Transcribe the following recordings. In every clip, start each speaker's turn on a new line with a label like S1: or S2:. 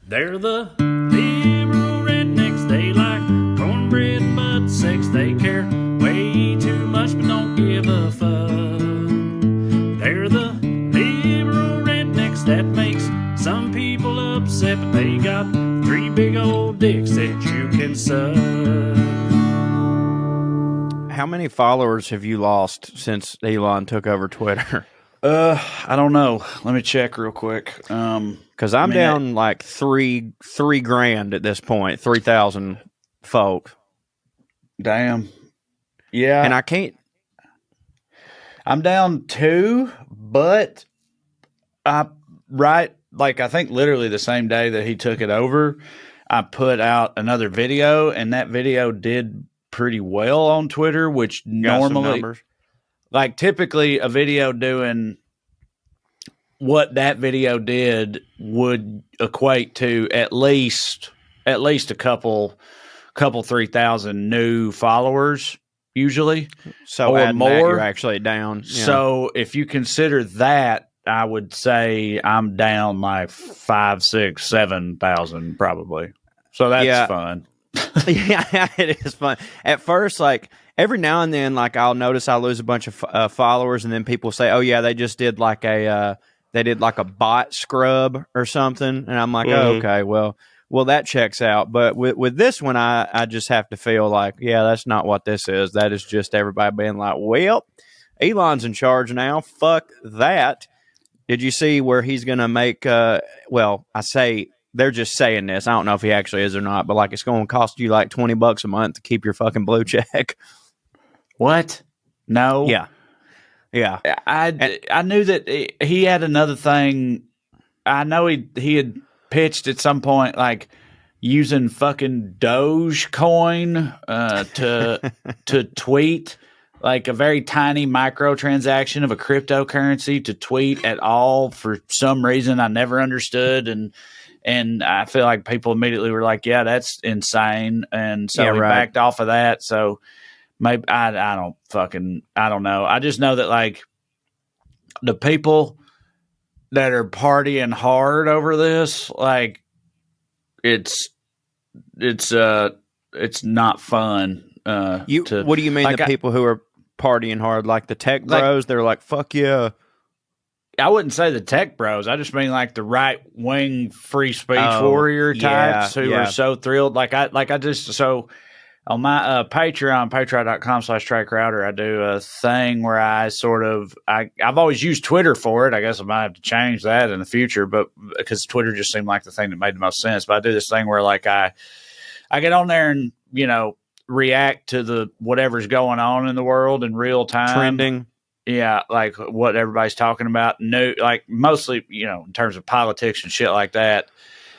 S1: They're the liberal rednecks. They like cornbread and butt sex. They care way too much but don't give a fuck. They're the liberal rednecks that makes some people upset, but they got 3 big old dicks that you can suck.
S2: How many followers have you lost since Elon took over Twitter?
S3: I don't know. Let me check real quick.
S2: Because I'm down like three grand at this point, 3,000 folk.
S3: Damn. Yeah.
S2: And I can't.
S3: I'm down 2, but I think literally the same day that he took it over, I put out another video, and that video did pretty well on Twitter, which normally, like typically a video doing what that video did would equate to at least a couple 3,000 new followers usually.
S2: So
S3: or more.
S2: That, you're actually down. Yeah.
S3: So if you consider that, I would say I'm down like 5, 6, 7,000 probably. So that's fun.
S2: Yeah, it is fun. At first, like every now and then, like I'll notice I lose a bunch of followers, and then people say, "Oh yeah, they just did like a bot scrub or something," and I'm like, "Oh, okay, well that checks out." But with this one, I just have to feel like, yeah, that's not what this is. That is just everybody being like, "Well, Elon's in charge now. Fuck that." Did you see where he's going to make? Well, I say. They're just saying this. I don't know if he actually is or not, but like it's going to cost you like $20 a month to keep your fucking blue check.
S3: What? No.
S2: Yeah. Yeah.
S3: I knew that he had another thing. I know he had pitched at some point like using fucking Dogecoin to tweet, like a very tiny microtransaction of a cryptocurrency to tweet at all for some reason I never understood. And I feel like people immediately were like, yeah, that's insane. And so he backed off of that. So maybe I don't know. I just know that like the people that are partying hard over this, like it's not fun.
S2: What do you mean like the people who are partying hard, like the tech bros? Like, they're like, fuck yeah.
S3: I wouldn't say the tech bros. I just mean like the right wing free speech warrior types who are so thrilled. Like I just, so on my Patreon, patreon.com/Trae Crowder, I do a thing where I I've always used Twitter for it. I guess I might have to change that in the future, but because Twitter just seemed like the thing that made the most sense. But I do this thing where like I get on there and, react to the whatever's going on in the world in real time.
S2: Trending.
S3: Yeah, like what everybody's talking about. No, like mostly, in terms of politics and shit like that.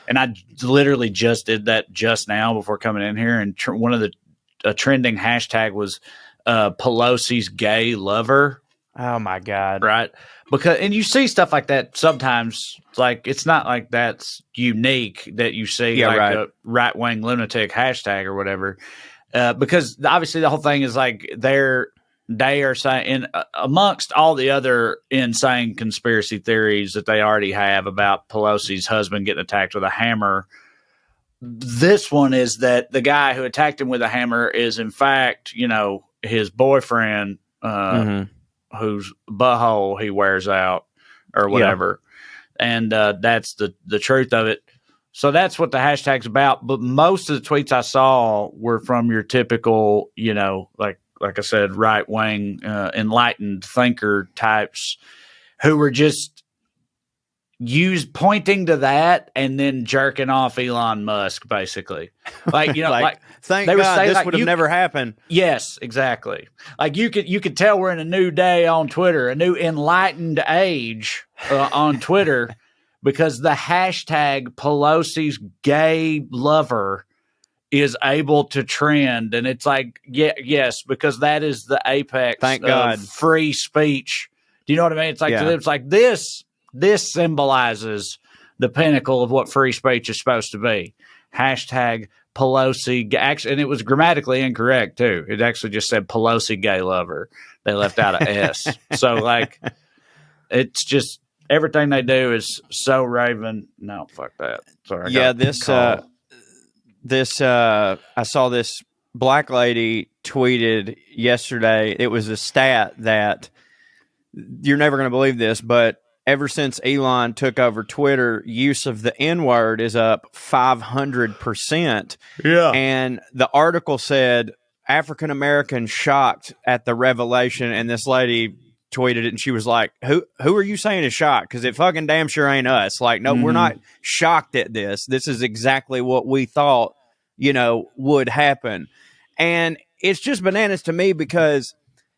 S3: And I literally just did that just now before coming in here. And one of the trending hashtag was Pelosi's gay lover.
S2: Oh my God!
S3: Right, and you see stuff like that sometimes. Like it's not like that's unique that you see a right wing lunatic hashtag or whatever. Because obviously the whole thing is like they are saying, amongst all the other insane conspiracy theories that they already have about Pelosi's husband getting attacked with a hammer, this one is that the guy who attacked him with a hammer is in fact, his boyfriend, whose butthole he wears out or whatever. Yeah. And that's the truth of it. So that's what the hashtag's about. But most of the tweets I saw were from your typical, like I said, right wing, enlightened thinker types who were just pointing to that and then jerking off Elon Musk, basically. Like,
S2: thank God this would have never happened.
S3: Yes, exactly. Like you could tell we're in a new day on Twitter, a new enlightened age on Twitter, because the hashtag Pelosi's gay lover is able to trend, and it's like, yes, because that is the apex of free speech. Do you know what I mean? It's like it's like this symbolizes the pinnacle of what free speech is supposed to be. Hashtag Pelosi, actually, and it was grammatically incorrect too. It actually just said Pelosi gay lover. They left out a S. So like, it's just everything they do is so Raven. No, fuck that. Sorry.
S2: I saw this black lady tweeted yesterday. It was a stat that you're never going to believe this, but ever since Elon took over Twitter, use of the N-word is up 500%.
S3: Yeah.
S2: And the article said African Americans shocked at the revelation, and this lady tweeted it, and she was like, who are you saying is shocked? Because it fucking damn sure ain't us. Like, no, we're not shocked at this. This is exactly what we thought, would happen. And it's just bananas to me because,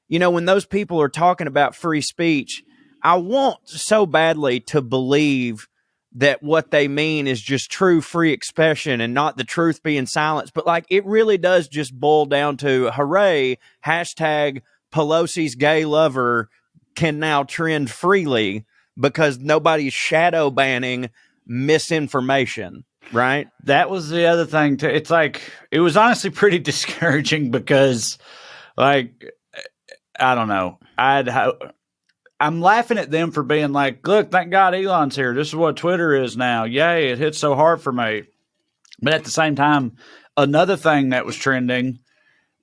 S2: when those people are talking about free speech, I want so badly to believe that what they mean is just true free expression and not the truth being silenced. But like, it really does just boil down to, hooray, hashtag Pelosi's gay lover can now trend freely because nobody's shadow banning misinformation, right?
S3: That was the other thing too. It's like, it was honestly pretty discouraging because, like, I don't know. I'm laughing at them for being like, look, thank God Elon's here. This is what Twitter is now. Yay, it hit so hard for me. But at the same time, another thing that was trending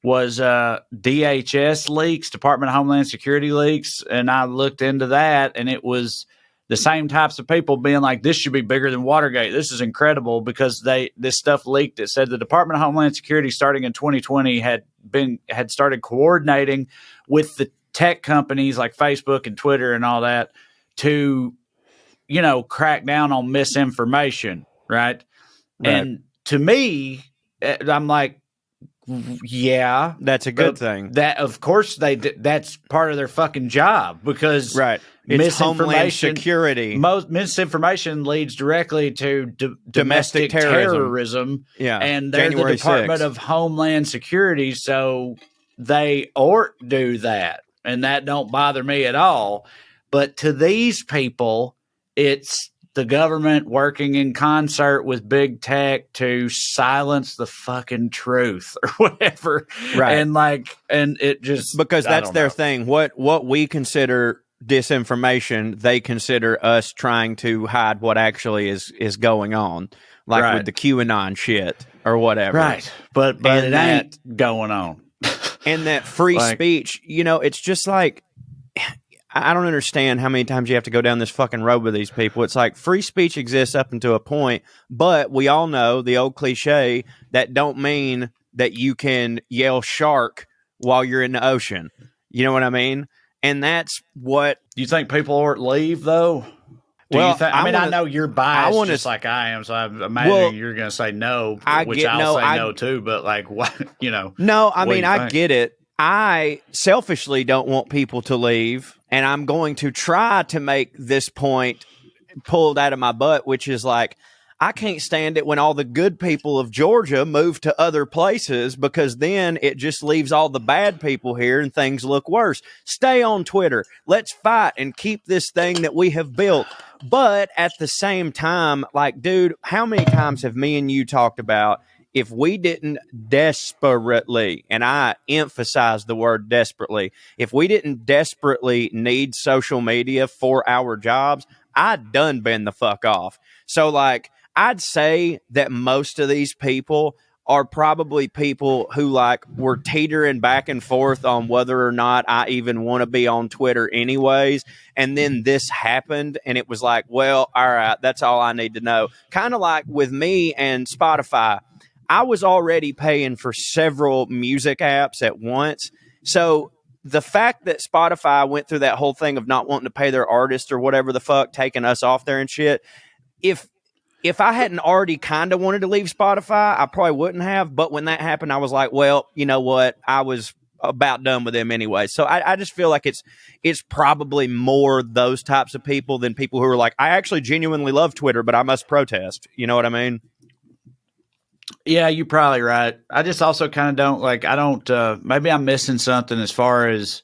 S3: was DHS leaks, Department of Homeland Security leaks. And I looked into that, and it was the same types of people being like, this should be bigger than Watergate. This is incredible because this stuff leaked. It said the Department of Homeland Security starting in 2020 had started coordinating with the tech companies like Facebook and Twitter and all that to, crack down on misinformation. Right. And to me, I'm like, yeah,
S2: that's a good thing.
S3: That, of course, that's part of their fucking job because
S2: it's Homeland Security.
S3: Most misinformation leads directly to domestic terrorism.
S2: Yeah,
S3: and they're January the Department 6th. Of Homeland Security, so they do that, and that don't bother me at all. But to these people, it's the government working in concert with big tech to silence the fucking truth or whatever. Right. And it just,
S2: because that's their thing. What we consider disinformation, they consider us trying to hide what actually is going on. Like with the QAnon shit or whatever.
S3: Right. But it ain't going on.
S2: And that free speech, it's just like, I don't understand how many times you have to go down this fucking road with these people. It's like free speech exists up until a point, but we all know the old cliche that don't mean that you can yell shark while you're in the ocean. You know what I mean? And that's what...
S3: Do you think people ought to leave, though? I know you're biased just like I am, so I'm imagining you're going to say no, I'll say no too, but like, what,
S2: No, I get it. I selfishly don't want people to leave, and I'm going to try to make this point pulled out of my butt, which is like, I can't stand it when all the good people of Georgia move to other places because then it just leaves all the bad people here and things look worse. Stay on Twitter. Let's fight and keep this thing that we have built. But at the same time, like, dude, how many times have me and you talked about if we didn't desperately, and I emphasize the word desperately, if we didn't desperately need social media for our jobs, I'd done been the fuck off. So, like, I'd say that most of these people are probably people who, like, were teetering back and forth on whether or not I even want to be on Twitter anyways. And then this happened, and it was like, well, all right, that's all I need to know. Kind of like with me and Spotify. I was already paying for several music apps at once. So the fact that Spotify went through that whole thing of not wanting to pay their artists or whatever the fuck, taking us off there and shit, if I hadn't already kind of wanted to leave Spotify, I probably wouldn't have. But when that happened, I was like, well, you know what? I was about done with them anyway. So I just feel like it's probably more those types of people than people who are like, I actually genuinely love Twitter, but I must protest. You know what I mean?
S3: Yeah, you're probably right. I just also kind of don't like, maybe I'm missing something as far as,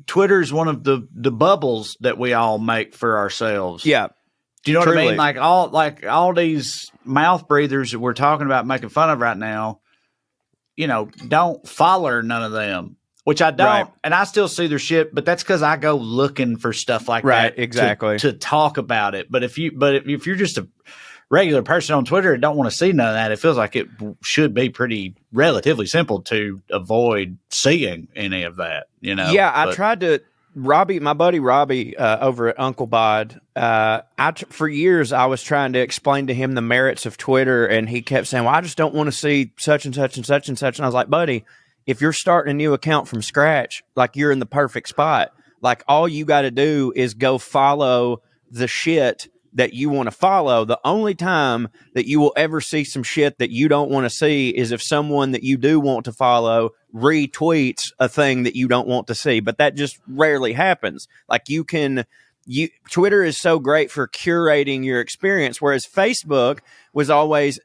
S3: Twitter's one of the bubbles that we all make for ourselves.
S2: Yeah.
S3: Do you know what I mean? Like all these mouth breathers that we're talking about making fun of right now, don't follow none of them. which I don't,
S2: Right.
S3: and I still see their shit, but that's because I go looking for stuff like
S2: Right,
S3: that
S2: exactly.
S3: to talk about it. But if you're just a regular person on Twitter and don't want to see none of that, it feels like it should be pretty relatively simple to avoid seeing any of that, you know?
S2: Yeah, I tried to. Robbie, my buddy Robbie over at Uncle Bod, for years I was trying to explain to him the merits of Twitter, and he kept saying, well, I just don't want to see such and such and such and such. And I was like, buddy, if you're starting a new account from scratch, like, you're in the perfect spot. Like, all you got to do is go follow the shit that you want to follow. The only time that you will ever see some shit that you don't want to see is if someone that you do want to follow retweets a thing that you don't want to see. But that just rarely happens. Like, Twitter is so great for curating your experience, whereas Facebook was always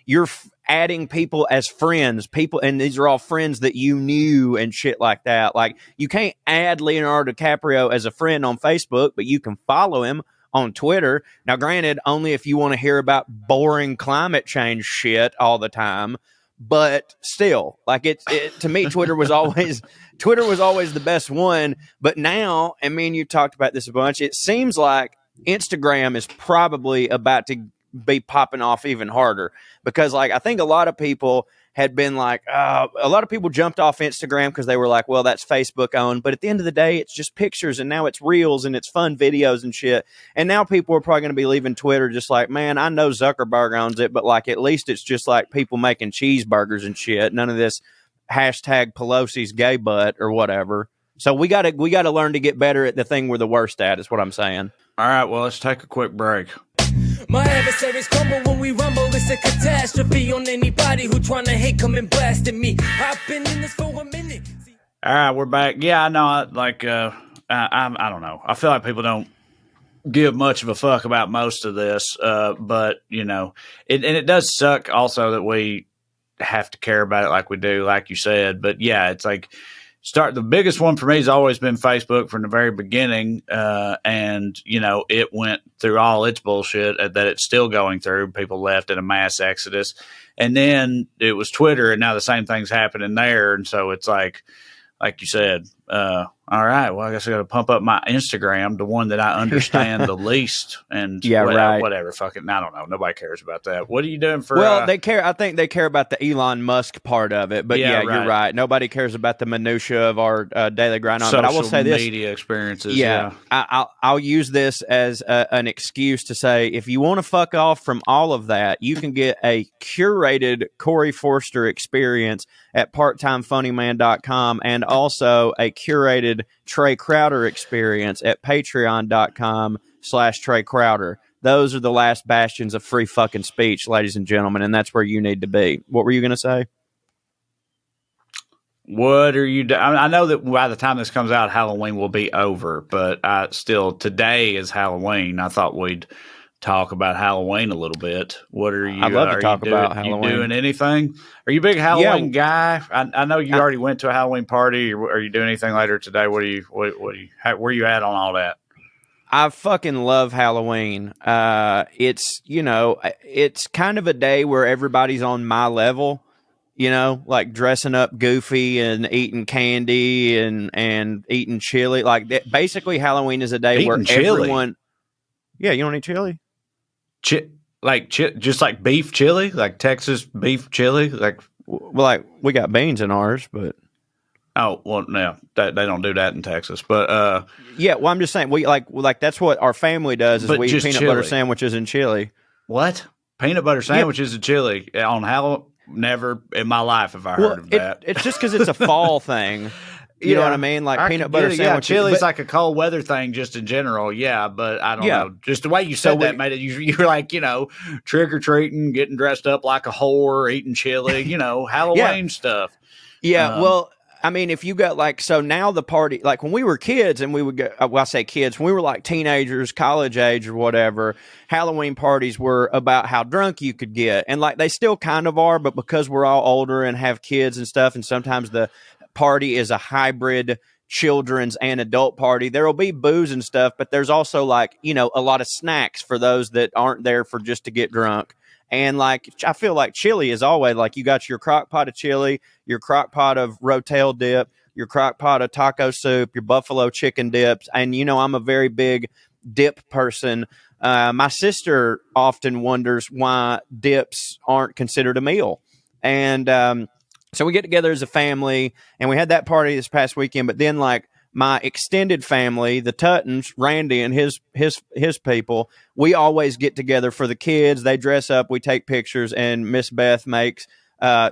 S2: you're adding people as friends, and these are all friends that you knew and shit like that. Like, you can't add Leonardo DiCaprio as a friend on Facebook, but you can follow him on Twitter. Now, granted, only if you want to hear about boring climate change shit all the time, but still, like, to me, Twitter was always the best one. But now, and me and you talked about this a bunch, it seems like Instagram is probably about to be popping off even harder, because, like, I think a lot of people had been like, a lot of people jumped off Instagram because they were like, well, that's Facebook owned. But at the end of the day, it's just pictures, and now it's reels and it's fun videos and shit. And now people are probably going to be leaving Twitter just like, man, I know Zuckerberg owns it, but, like, at least it's just like people making cheeseburgers and shit. None of this hashtag Pelosi's gay butt or whatever. So we gotta learn to get better at the thing we're the worst at, is what I'm saying.
S3: All right, well, let's take a quick break.
S4: My adversaries crumble when we rumble. It's a catastrophe on anybody who trying to hate, come and blast at me. I've been in this for a minute.
S3: All right, we're back. Yeah, I know. I don't know. I feel like people don't give much of a fuck about most of this, but, you know, it does suck also that we have to care about it like we do, like you said. But yeah, it's like, the biggest one for me has always been Facebook from the very beginning. And, you know, it went through all its bullshit that it's still going through. People left in a mass exodus. And then it was Twitter, and now the same thing's happening there. And so it's like you said, all right, well, I guess I got to pump up my Instagram, the one that I understand the least. And whatever, fucking, I don't know. Nobody cares about that. What are you doing for?
S2: Well, they care. I think they care about the Elon Musk part of it. But yeah,
S3: right.
S2: You're right. Nobody cares about the minutia of our daily grind on. But I will say this:
S3: media experiences.
S2: Yeah. I'll use this as an excuse to say, if you want to fuck off from all of that, you can get a curated Corey Forster experience at parttimefunnyman.com, and also a curated Trae Crowder experience at patreon.com/Trae Crowder. Those are the last bastions of free fucking speech, ladies and gentlemen, and that's where you need to be. What were you going to say?
S3: What are you doing? I know that by the time this comes out, Halloween will be over, but today is Halloween. I thought we'd talk about Halloween a little bit. What are you?
S2: I'd love to talk about Halloween.
S3: You doing anything? Are you a big Halloween guy? I know you already went to a Halloween party. Are you doing anything later today? Where are you at on all that?
S2: I fucking love Halloween. It's kind of a day where everybody's on my level, you know, like dressing up goofy and eating candy and eating chili. Like, basically Halloween is a day
S3: eating
S2: where
S3: chili.
S2: everyone. Yeah, you don't eat chili?
S3: Just like beef chili, like Texas beef chili,
S2: we got beans in ours, but
S3: no, they don't do that in Texas. But
S2: yeah, well, I'm just saying we like that's what our family does is we eat peanut butter sandwiches and chili.
S3: What? Peanut butter sandwiches and chili on Halloween? Never in my life have I heard of that.
S2: It's just because it's a fall thing. You know what I mean? Like peanut butter sandwiches.
S3: Yeah, chili's like a cold weather thing just in general. Yeah, but I don't know. Just the way you said that made it, you were like, you know, trick-or-treating, getting dressed up like a whore, eating chili, you know, Halloween stuff.
S2: Yeah, well, I mean, if you got so now the party, like when we were kids and we would go, well, I say kids, when we were like teenagers, college age or whatever, Halloween parties were about how drunk you could get. And like they still kind of are, but because we're all older and have kids and stuff, and sometimes the party is a hybrid children's and adult party, there will be booze and stuff, but there's also like, you know, a lot of snacks for those that aren't there for just to get drunk. And like, I feel like chili is always like, you got your crock pot of chili, your crock pot of Rotel dip, your crock pot of taco soup, your buffalo chicken dips. And, I'm a very big dip person. My sister often wonders why dips aren't considered a meal. And so we get together as a family, and we had that party this past weekend. But then, like, my extended family, the Tuttons, Randy and his people, we always get together for the kids. They dress up, we take pictures, and Miss Beth makes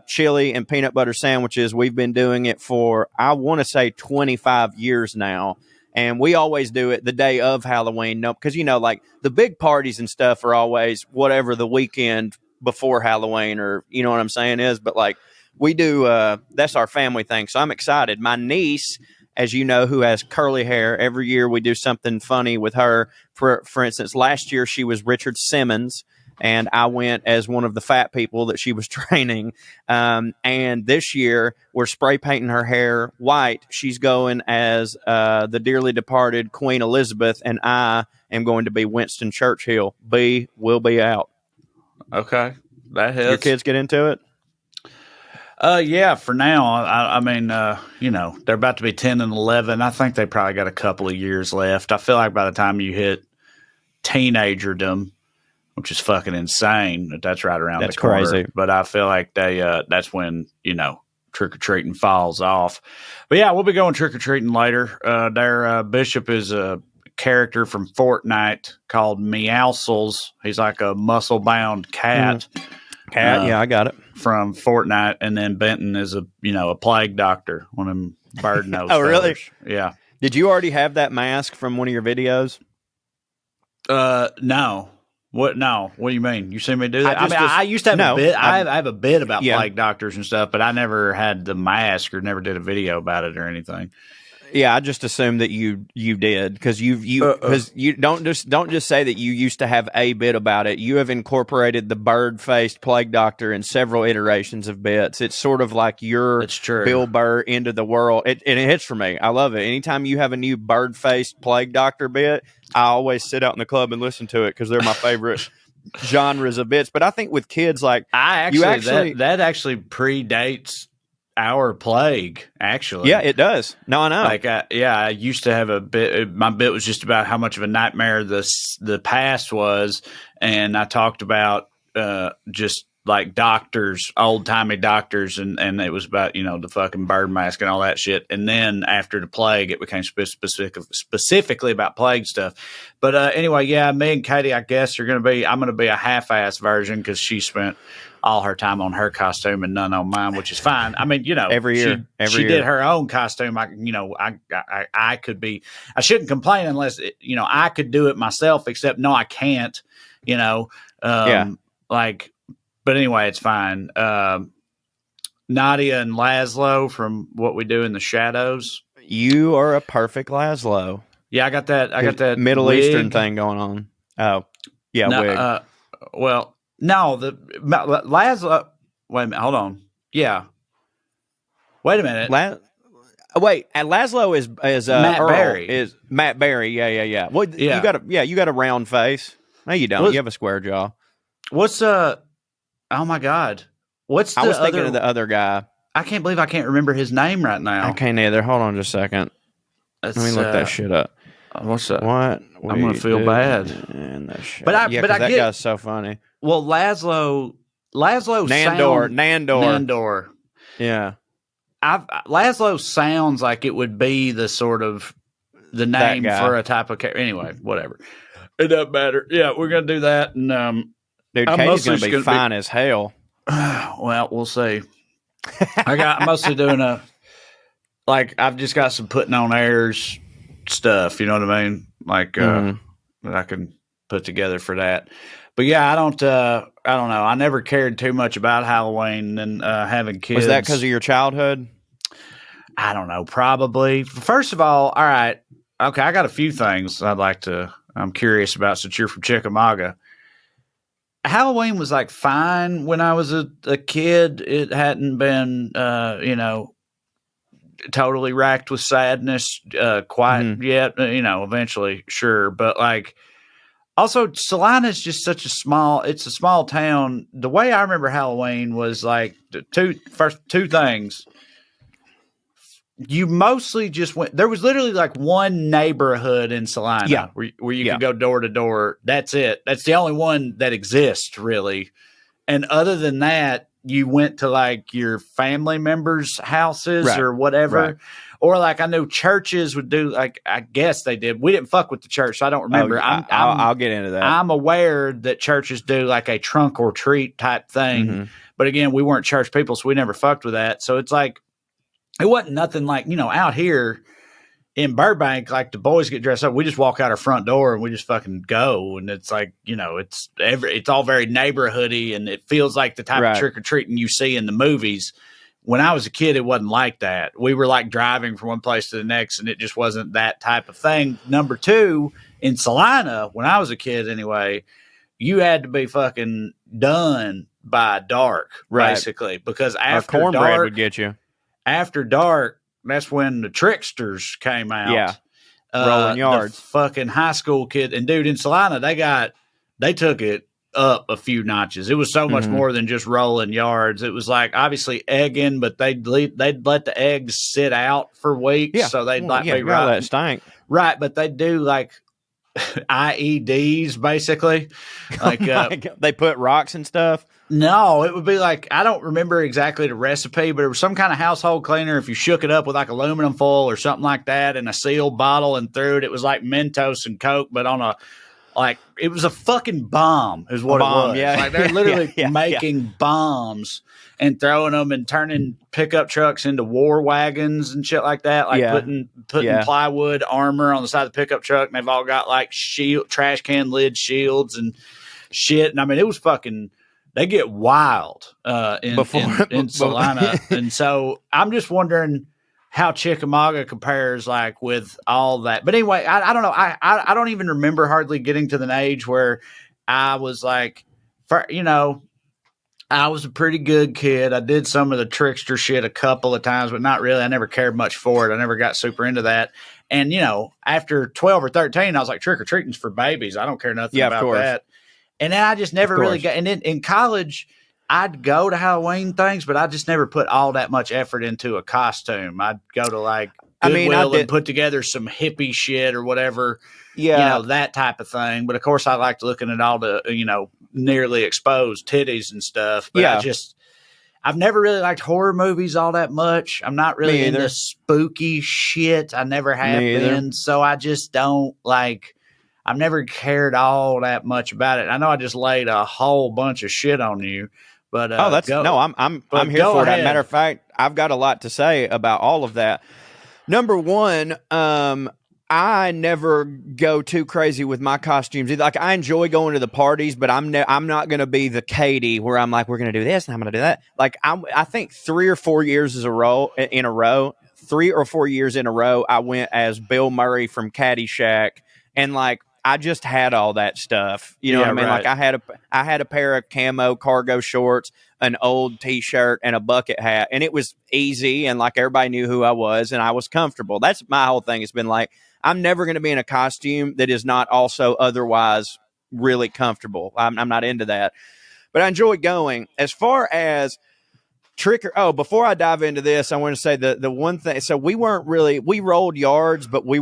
S2: chili and peanut butter sandwiches. We've been doing it for, I want to say, 25 years now. And we always do it the day of Halloween. No, because, like, the big parties and stuff are always whatever the weekend before Halloween, or, you know what I'm saying, is. But, like, we do, that's our family thing. So I'm excited. My niece, as you know, who has curly hair, every year we do something funny with her. For instance, last year she was Richard Simmons, and I went as one of the fat people that she was training. And this year we're spray painting her hair white. She's going as the dearly departed Queen Elizabeth, and I am going to be Winston Churchill. B will be out.
S3: Okay, that helps.
S2: Your kids get into it?
S3: Yeah, for now. I mean, they're about to be 10 and 11. I think they probably got a couple of years left. I feel like by the time you hit teenagerdom, which is fucking insane, that's right around the corner. Crazy. But I feel like that's when, trick-or-treating falls off. But yeah, we'll be going trick-or-treating later. Their Bishop is a character from Fortnite called Meowscles. He's like a muscle-bound cat.
S2: Cat, yeah, I got it.
S3: From Fortnite, and then Benton is a plague doctor, one of them bird nose.
S2: Oh, really?
S3: Yeah.
S2: Did you already have that mask from one of your videos?
S3: No. What? No. What do you mean? You see me do that? I used to have a bit. I have a bit about plague doctors and stuff, but I never had the mask or never did a video about it or anything.
S2: Yeah, I just assumed that you did, because you don't just say that you used to have a bit about it. You have incorporated the bird-faced plague doctor in several iterations of bits. It's sort of like your Bill Burr into the world. It hits for me. I love it. Anytime you have a new bird-faced plague doctor bit, I always sit out in the club and listen to it, because they're my favorite genres of bits. But I think with kids, like, that
S3: actually predates our plague, actually.
S2: Yeah, it does. No, I know.
S3: Like, I used to have a bit. My bit was just about how much of a nightmare the past was, and I talked about just like doctors, old timey doctors, and it was about the fucking bird mask and all that shit. And then after the plague, it became specifically about plague stuff. But anyway, yeah, me and Katie, I guess, I'm going to be a half-ass version, because she spent all her time on her costume and none on mine, which is fine. I mean,
S2: every year
S3: she did her own costume. I could be. I shouldn't complain unless I could do it myself. Except no, I can't. But anyway, it's fine. Nadia and Laszlo from What We Do in the Shadows.
S2: You are a perfect Laszlo.
S3: Yeah, I got that
S2: Middle
S3: wig.
S2: Eastern thing going on. Oh, yeah, wig.
S3: Well, no, the Laszlo. Wait a minute, hold on. Yeah, wait a minute.
S2: Laszlo is
S3: Matt
S2: Earl,
S3: Berry.
S2: Is Matt Berry? Yeah. Well,
S3: yeah.
S2: You got a round face. No, you don't. You have a square jaw.
S3: What's Oh my God!
S2: I was thinking of the other guy.
S3: I can't believe I can't remember his name right now.
S2: I can't either. Hold on just a second. Let me look that shit up.
S3: What's that?
S2: What?
S3: I'm gonna feel bad.
S2: That guy's so funny.
S3: Well, Laszlo
S2: Nandor. Yeah.
S3: Laszlo sounds like it would be the sort of the name for a type of character. Anyway, whatever. It doesn't matter. Yeah, we're gonna do that, and
S2: dude, Katie's gonna be fine as hell.
S3: Well, we'll see. I'm mostly doing I've just got some putting on airs stuff. You know what I mean? Like that I can put together for that. But yeah, I don't know. I never cared too much about Halloween and having kids.
S2: Was that because of your childhood?
S3: I don't know. Probably. First of all right. Okay, I got a few things I'm curious about since you're from Chickamauga. Halloween was like fine when I was a kid. It hadn't been, totally racked with sadness quite yet. Eventually, sure. But like, also, Salina is just it's a small town. The way I remember Halloween was like two things. you mostly just went. There was literally like one neighborhood in Salina where you could go door to door. That's it. That's the only one that exists, really. And other than that, you went to like your family members' houses or whatever. Right. Or like I know churches would do, like I guess they did. We didn't fuck with the church, so I don't remember.
S2: I'll get into that.
S3: I'm aware that churches do like a trunk or treat type thing. Mm-hmm. But again, we weren't church people, so we never fucked with that. So it's like, it wasn't nothing like, out here in Burbank, like the boys get dressed up. We just walk out our front door and we just fucking go. And it's like, it's all very neighborhoody and it feels like the type of trick or treating you see in the movies. When I was a kid, it wasn't like that. We were like driving from one place to the next, and it just wasn't that type of thing. Number two, in Salina, when I was a kid anyway, you had to be fucking done by dark, basically, because after
S2: cornbread
S3: dark
S2: would get you.
S3: After dark, that's when the tricksters came out.
S2: Yeah, rolling yards.
S3: The fucking high school kid, and dude, in Salina, they took it up a few notches. It was so much more than just rolling yards. It was like obviously egging, but they'd let the eggs sit out for weeks, so they'd be
S2: let it stink.
S3: Right, but they do like IEDs basically. Like
S2: they put rocks and stuff.
S3: No, it would be like, I don't remember exactly the recipe, but it was some kind of household cleaner. If you shook it up with like aluminum foil or something like that in a sealed bottle and threw it, it was like Mentos and Coke, but on a, like, it was a fucking bomb is what it was. Yeah. Like they're literally making bombs and throwing them and turning pickup trucks into war wagons and shit like that. Like putting plywood armor on the side of the pickup truck. And they've all got like trash can lid shields and shit. And I mean, it was fucking, they get wild in Salina. And so I'm just wondering how Chickamauga compares like with all that. But anyway, I don't know. I don't even remember hardly getting to the age where I was like, I was a pretty good kid. I did some of the trickster shit a couple of times, but not really. I never cared much for it. I never got super into that. And, after 12 or 13, I was like, trick or treating's for babies. I don't care nothing about that. And then I just never really got, and then in college, I'd go to Halloween things, but I just never put all that much effort into a costume. I'd go to like Goodwill and put together some hippie shit or whatever, that type of thing. But of course, I liked looking at all the, nearly exposed titties and stuff. But I've never really liked horror movies all that much. I'm not really into spooky shit. I never have been. So I just don't like. I've never cared all that much about it. I know I just laid a whole bunch of shit on you, but
S2: I'm here for that. Matter of fact, I've got a lot to say about all of that. Number one, I never go too crazy with my costumes. Like I enjoy going to the parties, but I'm not going to be the Katie where I'm like, we're going to do this and I'm going to do that. Like I think 3 or 4 years in a row, 3 or 4 years in a row, I went as Bill Murray from Caddyshack, and like. I just had all that stuff. You know what I mean? Right. Like I had a pair of camo cargo shorts, an old T-shirt, and a bucket hat. And it was easy, and like everybody knew who I was, and I was comfortable. That's my whole thing. It's been like, I'm never going to be in a costume that is not also otherwise really comfortable. I'm not into that. But I enjoy going. As far as before I dive into this, I want to say the one thing. So we rolled yards, but we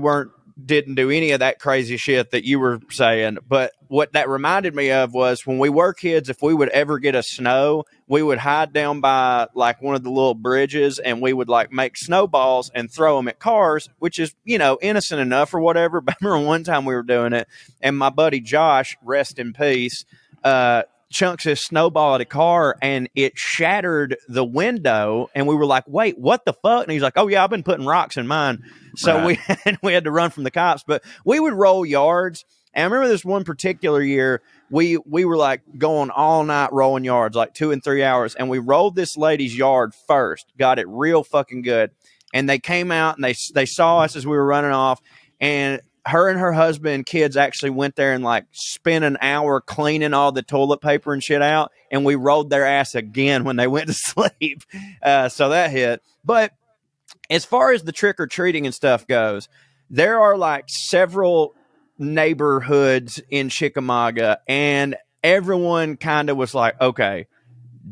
S2: didn't do any of that crazy shit that you were saying. But what that reminded me of was when we were kids, if we would ever get a snow, we would hide down by like one of the little bridges and we would like make snowballs and throw them at cars, which is, innocent enough or whatever. But I remember one time we were doing it and my buddy Josh, rest in peace, chunks his snowball at a car and it shattered the window, and we were like, wait, what the fuck? And he's like, oh yeah, I've been putting rocks in mine. So we had to run from the cops, but we would roll yards. And I remember this one particular year, we were like going all night rolling yards, like 2 and 3 hours. And we rolled this lady's yard first, got it real fucking good. And they came out and they saw us as we were running off, and her and her husband and kids actually went there and like spent an hour cleaning all the toilet paper and shit out. And we rolled their ass again when they went to sleep. So that hit. But as far as the trick or treating and stuff goes, there are like several neighborhoods in Chickamauga, and everyone kind of was like, okay,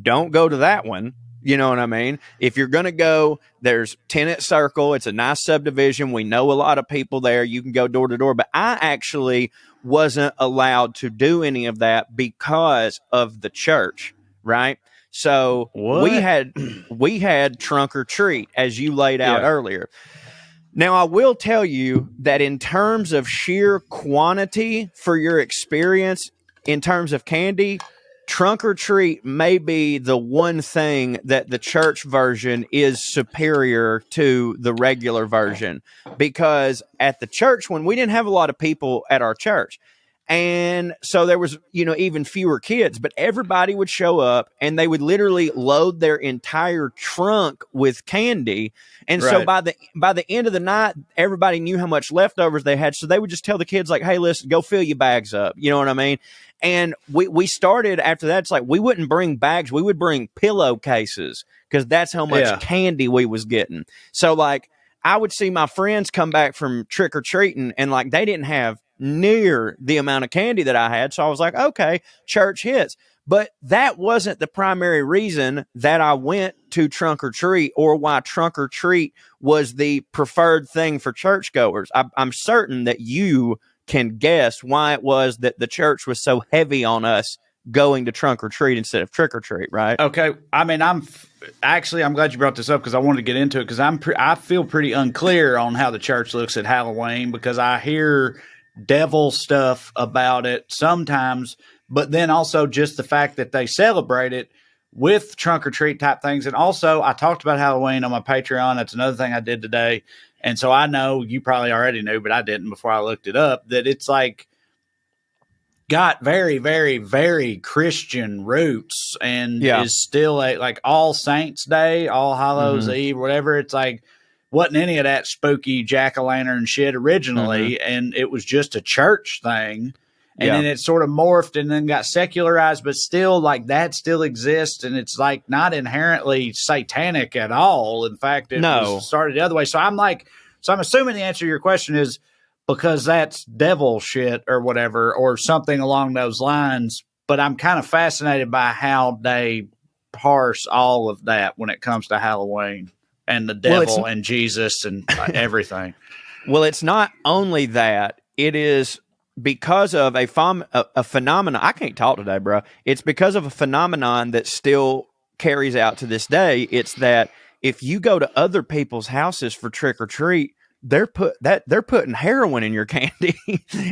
S2: don't go to that one. You know what I mean? If you're going to go, there's Tenant Circle. It's a nice subdivision. We know a lot of people there. You can go door to door. But I actually wasn't allowed to do any of that because of the church, right? So we had trunk or treat, as you laid out earlier. Now, I will tell you that in terms of sheer quantity for your experience, in terms of candy, trunk or treat may be the one thing that the church version is superior to the regular version, because at the church, when we didn't have a lot of people at our church, and so there was, even fewer kids, but everybody would show up and they would literally load their entire trunk with candy. And so by the end of the night, everybody knew how much leftovers they had. So they would just tell the kids like, hey, listen, go fill your bags up. You know what I mean? And we started after that. It's like, we wouldn't bring bags. We would bring pillowcases because that's how much candy we was getting. So like, I would see my friends come back from trick or treating and like, they didn't have near the amount of candy that I had. So I was like, okay, church hits. But that wasn't the primary reason that I went to trunk or treat, or why trunk or treat was the preferred thing for churchgoers. I'm certain that you can guess why it was that the church was so heavy on us going to trunk or treat instead of trick or treat, right?
S3: Okay. I mean, I'm glad you brought this up because I wanted to get into it, because I feel pretty unclear on how the church looks at Halloween, because I hear devil stuff about it sometimes, but then also just the fact that they celebrate it with trunk or treat type things. And also, I talked about Halloween on my Patreon. That's another thing I did today. And so I know you probably already knew, but I didn't before I looked it up, that it's like got very, very, very Christian roots, and is still like All Saints Day, All Hallows Eve, whatever. It's like, wasn't any of that spooky jack-o'-lantern shit originally, and it was just a church thing. And then it sort of morphed and then got secularized, but still, like, that still exists, and it's like not inherently satanic at all. In fact, it was started the other way. So I'm assuming the answer to your question is because that's devil shit or whatever, or something along those lines. But I'm kind of fascinated by how they parse all of that when it comes to Halloween and the devil and Jesus and everything.
S2: Well, it's not only that. It is because of a phenomenon. I can't talk today, bro. It's because of a phenomenon that still carries out to this day. It's that if you go to other people's houses for trick or treat, they're putting heroin in your candy,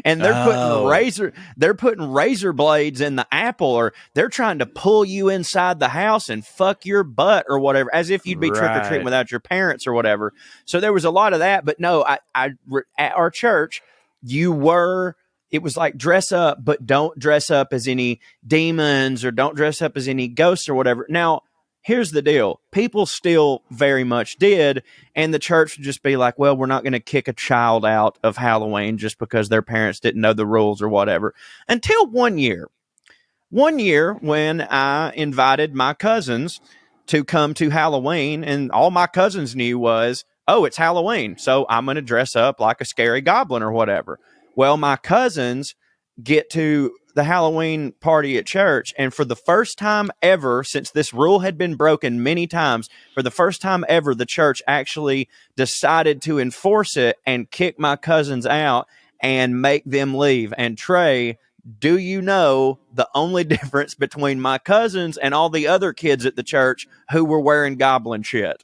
S2: and they're putting razor blades in the apple, or they're trying to pull you inside the house and fuck your butt or whatever, as if you'd be trick or treating without your parents or whatever. So there was a lot of that. But no, at our church, it was like dress up, but don't dress up as any demons or don't dress up as any ghosts or whatever. Now, here's the deal. People still very much did, and the church would just be like, well, we're not going to kick a child out of Halloween just because their parents didn't know the rules or whatever. Until one year when I invited my cousins to come to Halloween, and all my cousins knew was, oh, it's Halloween, so I'm going to dress up like a scary goblin or whatever. Well, my cousins get to the Halloween party at church, and for the first time ever, since this rule had been broken many times, for the first time ever, the church actually decided to enforce it and kick my cousins out and make them leave. And Trae, do you know the only difference between my cousins and all the other kids at the church who were wearing goblin shit?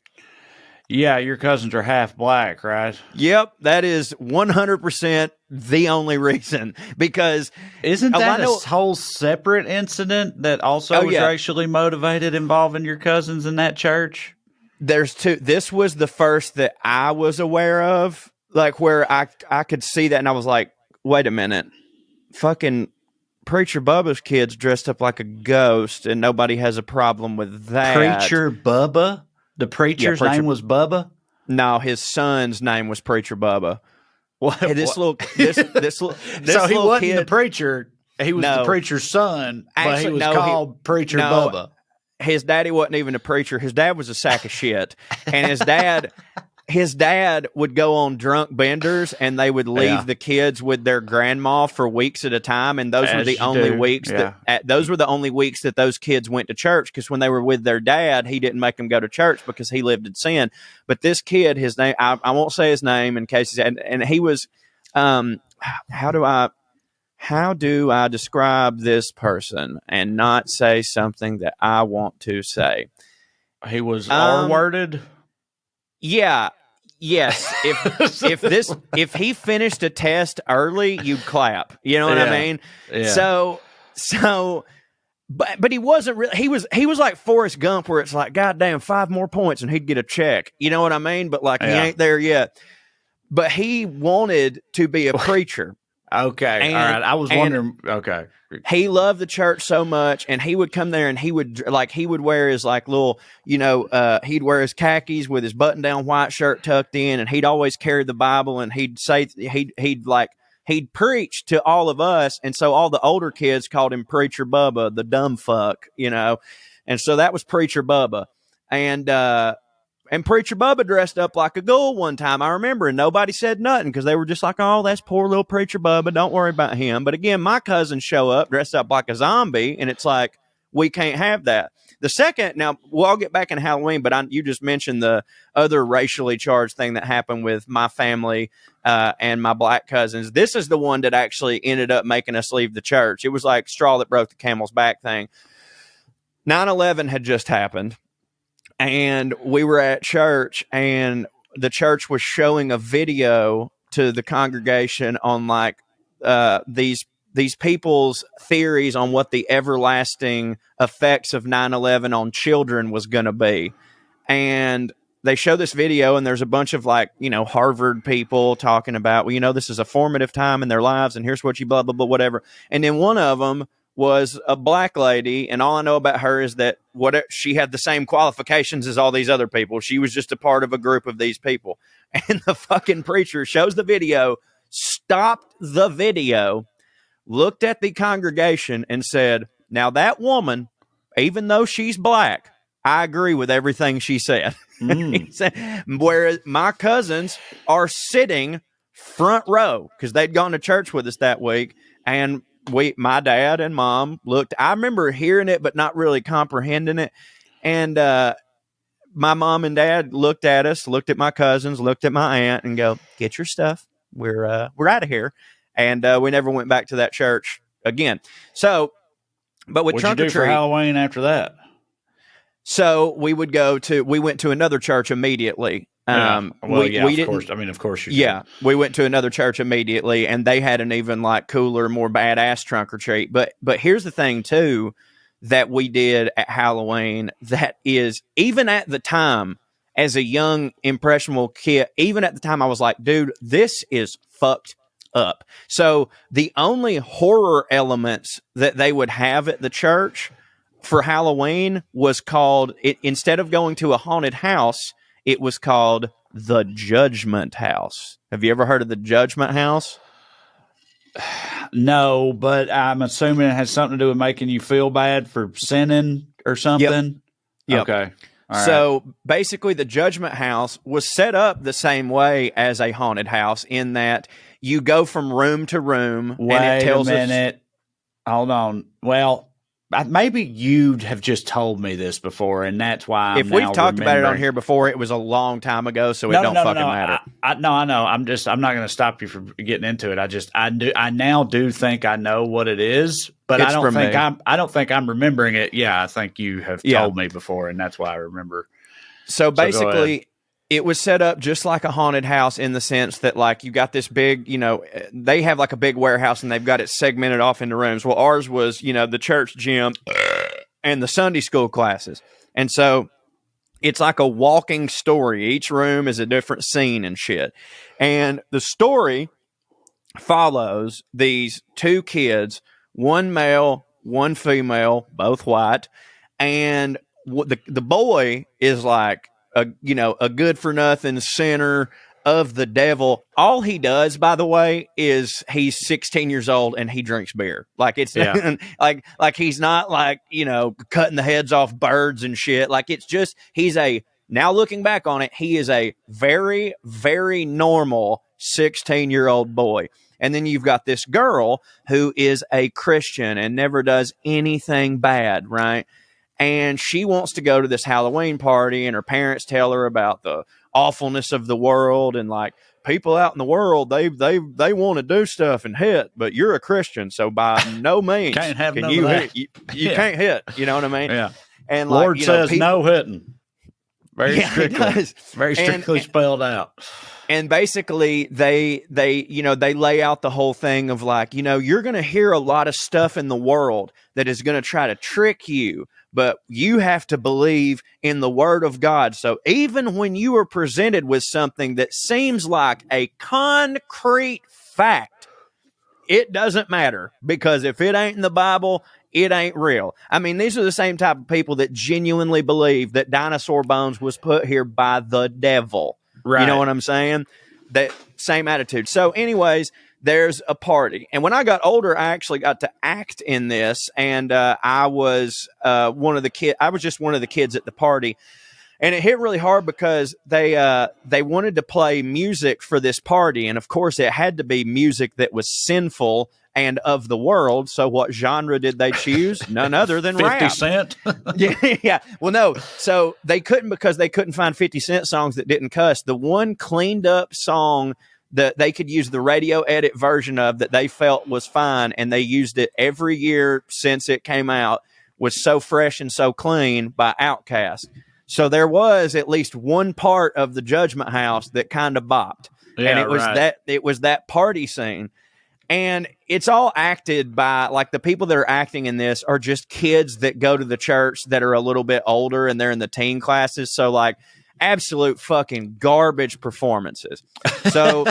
S3: Yeah, your cousins are half black, right?
S2: Yep, that is 100% the only reason. Because
S3: isn't that a whole separate incident that also was racially motivated involving your cousins in that church?
S2: There's two. This was the first that I was aware of, like where I could see that, and I was like, wait a minute, fucking Preacher Bubba's kids dressed up like a ghost, and nobody has a problem with that.
S3: Preacher Bubba? The preacher's name was Bubba?
S2: No, his son's name was Preacher Bubba.
S3: What?
S2: Hey, this little
S3: so he wasn't
S2: kid,
S3: the preacher. He was the preacher's son, but he was called Preacher Bubba.
S2: His daddy wasn't even a preacher. His dad was a sack of shit. And his dad his dad would go on drunk benders and they would leave the kids with their grandma for weeks at a time. And those were the only weeks those were the only weeks that those kids went to church. Cause when they were with their dad, he didn't make them go to church because he lived in sin. But this kid, his name, I won't say his name in case and he was, how do I describe this person and not say something that I want to say?
S3: He was R-worded.
S2: Yeah. Yes. If he finished a test early, you'd clap. You know what I mean? Yeah. So but he wasn't really he was like Forrest Gump, where it's like, goddamn, 5 more points and he'd get a check. You know what I mean? But like he ain't there yet. But he wanted to be a preacher.
S3: Okay. All right. I was wondering. Okay.
S2: He loved the church so much, and he would come there and he would wear his like little, he'd wear his khakis with his button down white shirt tucked in, and he'd always carry the Bible, and he'd say, he'd preach to all of us. And so all the older kids called him Preacher Bubba, the dumb fuck, and so that was Preacher Bubba. And Preacher Bubba dressed up like a ghoul one time, I remember, and nobody said nothing because they were just like, oh, that's poor little Preacher Bubba. Don't worry about him. But again, my cousins show up dressed up like a zombie, and it's like, we can't have that. The second, now, we'll all get back in Halloween, but you just mentioned the other racially charged thing that happened with my family and my black cousins. This is the one that actually ended up making us leave the church. It was like straw that broke the camel's back thing. 9/11 had just happened. And we were at church, and the church was showing a video to the congregation on like these people's theories on what the everlasting effects of 9/11 on children was going to be. And they show this video, and there's a bunch of like, Harvard people talking about, well, this is a formative time in their lives, and here's what you blah, blah, blah, whatever. And then one of them was a black lady, and all I know about her is that she had the same qualifications as all these other people. She was just a part of a group of these people. And the fucking preacher shows the video, stopped the video, looked at the congregation, and said, now that woman, even though she's black, I agree with everything she said. He said, whereas my cousins are sitting front row because they'd gone to church with us that week, and my dad and mom looked. I remember hearing it, but not really comprehending it. And my mom and dad looked at us, looked at my cousins, looked at my aunt, and go, "Get your stuff. We're out of here." And we never went back to that church again. So, but with
S3: What'd you do for Halloween after that?
S2: So we went to another church immediately.
S3: Of course you did.
S2: We went to another church immediately, and they had an even like cooler, more badass trunk or treat. But here's the thing too, that we did at Halloween that is, even at the time, as a young impressionable kid, even at the time I was like, dude, this is fucked up. So the only horror elements that they would have at the church for Halloween was called, instead of going to a haunted house, it was called the Judgment House. Have you ever heard of the Judgment House?
S3: No, but I'm assuming it has something to do with making you feel bad for sinning or something.
S2: Yep.
S3: Okay.
S2: So basically, the Judgment House was set up the same way as a haunted house, in that you go from room to room.
S3: Wait
S2: and it tells
S3: a minute. Hold on. Well, maybe you have just told me this before, and that's why
S2: if we've talked about it on here before, it was a long time ago, so it don't fucking matter.
S3: I know. I'm not going to stop you from getting into it. I now do think I know what it is, but I don't think I'm remembering it. Yeah, I think you have told me before, and that's why I remember.
S2: So basically, it was set up just like a haunted house, in the sense that, like, you got this big, they have like a big warehouse and they've got it segmented off into rooms. Well, ours was, the church gym and the Sunday school classes. And so it's like a walking story. Each room is a different scene and shit. And the story follows these 2 kids, one male, one female, both white. And the boy is like, a good for nothing sinner of the devil. All he does, by the way, is he's 16 years old and he drinks beer. Like, it's like he's not like, cutting the heads off birds and shit. Like, it's just, he's a Now looking back on it, he is a very, very normal 16-year-old boy. And then you've got this girl who is a Christian and never does anything bad, right? And she wants to go to this Halloween party, and her parents tell her about the awfulness of the world, and like, people out in the world, they want to do stuff and hit, but you're a Christian, so by no means
S3: can't have
S2: can
S3: none
S2: you
S3: of
S2: hit.
S3: that.
S2: You can't hit. You know what I mean?
S3: Yeah.
S2: And
S3: Lord
S2: like, you know,
S3: says no hitting. Very
S2: Yeah, he
S3: strictly.
S2: does.
S3: Very strictly spelled out.
S2: And basically they lay out the whole thing of like, you're going to hear a lot of stuff in the world that is going to try to trick you, but you have to believe in the word of God. So even when you are presented with something that seems like a concrete fact, it doesn't matter, because if it ain't in the Bible, it ain't real. I mean, these are the same type of people that genuinely believe that dinosaur bones was put here by the devil. Right. You know what I'm saying? That same attitude. So anyways, there's a party. And when I got older, I actually got to act in this. And I was one of the kids. I was just one of the kids at the party. And it hit really hard because they wanted to play music for this party. And of course, it had to be music that was sinful and of the world. So what genre did they choose? None other than
S3: 50
S2: rap.
S3: Cent?
S2: Yeah. Well, no. So they couldn't, because they couldn't find 50 Cent songs that didn't cuss. The one cleaned up song that they could use the radio edit version of that they felt was fine, and they used it every year since it came out, was So Fresh and So Clean by Outkast. So there was at least one part of the Judgment House that kind of bopped.
S3: Yeah,
S2: and it was that party scene. And it's all acted by, like, the people that are acting in this are just kids that go to the church that are a little bit older, and they're in the teen classes. So, like, absolute fucking garbage performances. So,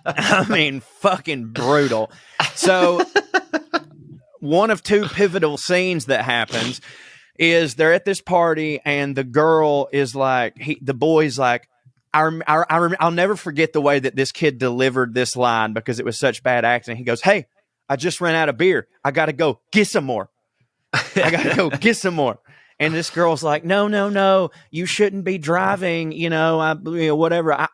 S2: I mean, fucking brutal. So, one of two pivotal scenes that happens is they're at this party, and the girl is like, the boy's like, I'll never forget the way that this kid delivered this line, because it was such bad acting. He goes, "Hey, I just ran out of beer. I got to go get some more. I got to go get some more." And this girl's like, no, you shouldn't be driving. Whatever.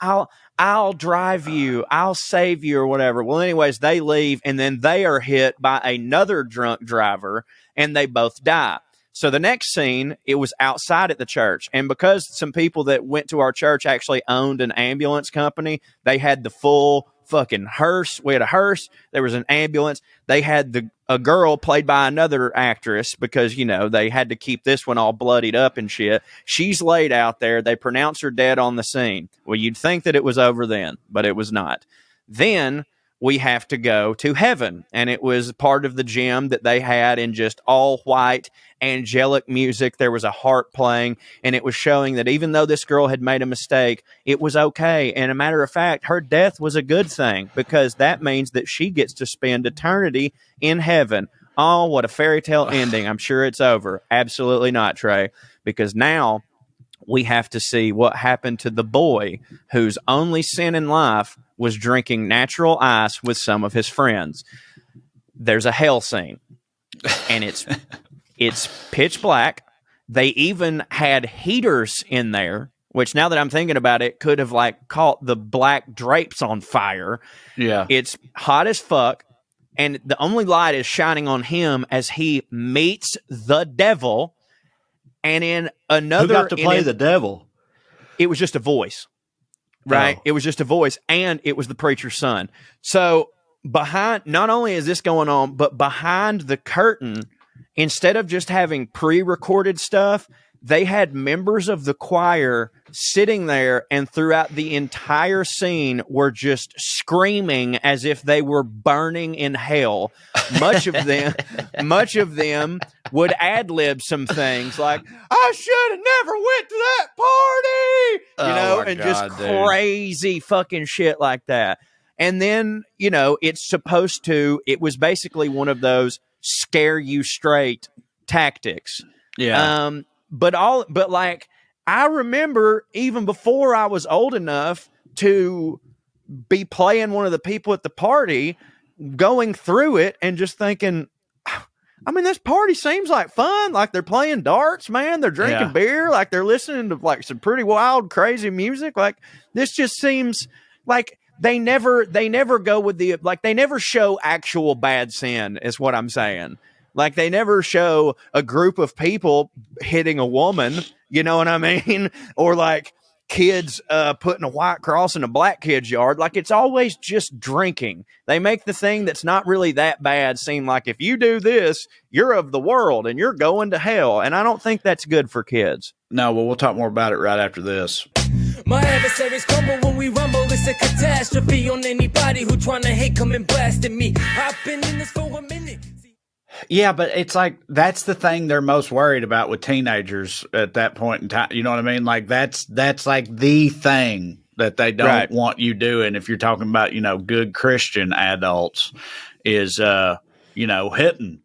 S2: I'll drive you. I'll save you, or whatever. Well, anyways, they leave, and then they are hit by another drunk driver, and they both die. So the next scene, it was outside at the church. And because some people that went to our church actually owned an ambulance company, they had the full fucking hearse. We had a hearse. There was an ambulance. They had a girl played by another actress, because, they had to keep this one all bloodied up and shit. She's laid out there. They pronounce her dead on the scene. Well, you'd think that it was over then, but it was not. Then we have to go to heaven. And it was part of the gym that they had in just all white, angelic music. There was a harp playing, and it was showing that even though this girl had made a mistake, it was okay. And a matter of fact, her death was a good thing, because that means that she gets to spend eternity in heaven. Oh, what a fairy tale ending. I'm sure it's over. Absolutely not, Trae, because now we have to see what happened to the boy whose only sin in life was drinking natural ice with some of his friends. There's a hell scene, and it's pitch black. They even had heaters in there, which, now that I'm thinking about it, could have like caught the black drapes on fire. Yeah. It's hot as fuck, and the only light is shining on him as he meets the devil. And in another...
S3: Who got to play the devil?
S2: It was just a voice. Right? Oh. It was just a voice, and it was the preacher's son. So behind, not only is this going on, but behind the curtain, instead of just having pre-recorded stuff, they had members of the choir sitting there, and throughout the entire scene were just screaming as if they were burning in hell. Much of them would ad-lib some things like, "I should have never went to that party," and just crazy fucking shit like that. And then, it was basically one of those scare you straight tactics. Yeah. But I remember even before I was old enough to be playing one of the people at the party, going through it and just thinking, I mean, this party seems like fun. Like they're playing darts, man. They're drinking beer. Like they're listening to like some pretty wild, crazy music. Like this just seems like they never go with the, like they never show actual bad sin is what I'm saying. Like they never show a group of people hitting a woman. You know what I mean? Or like kids putting a white cross in a black kid's yard. Like it's always just drinking. They make the thing that's not really that bad seem like if you do this, you're of the world and you're going to hell. And I don't think that's good for kids.
S3: No, well, we'll talk more about it right after this.
S4: My adversaries crumble when we rumble. It's a catastrophe on anybody who trying to hate, come and blasting me. I've been in this for a minute.
S3: Yeah, but it's like that's the thing they're most worried about with teenagers at that point in time. You know what I mean? Like that's like the thing that they don't want you doing. If you're talking about, good Christian adults is, hitting.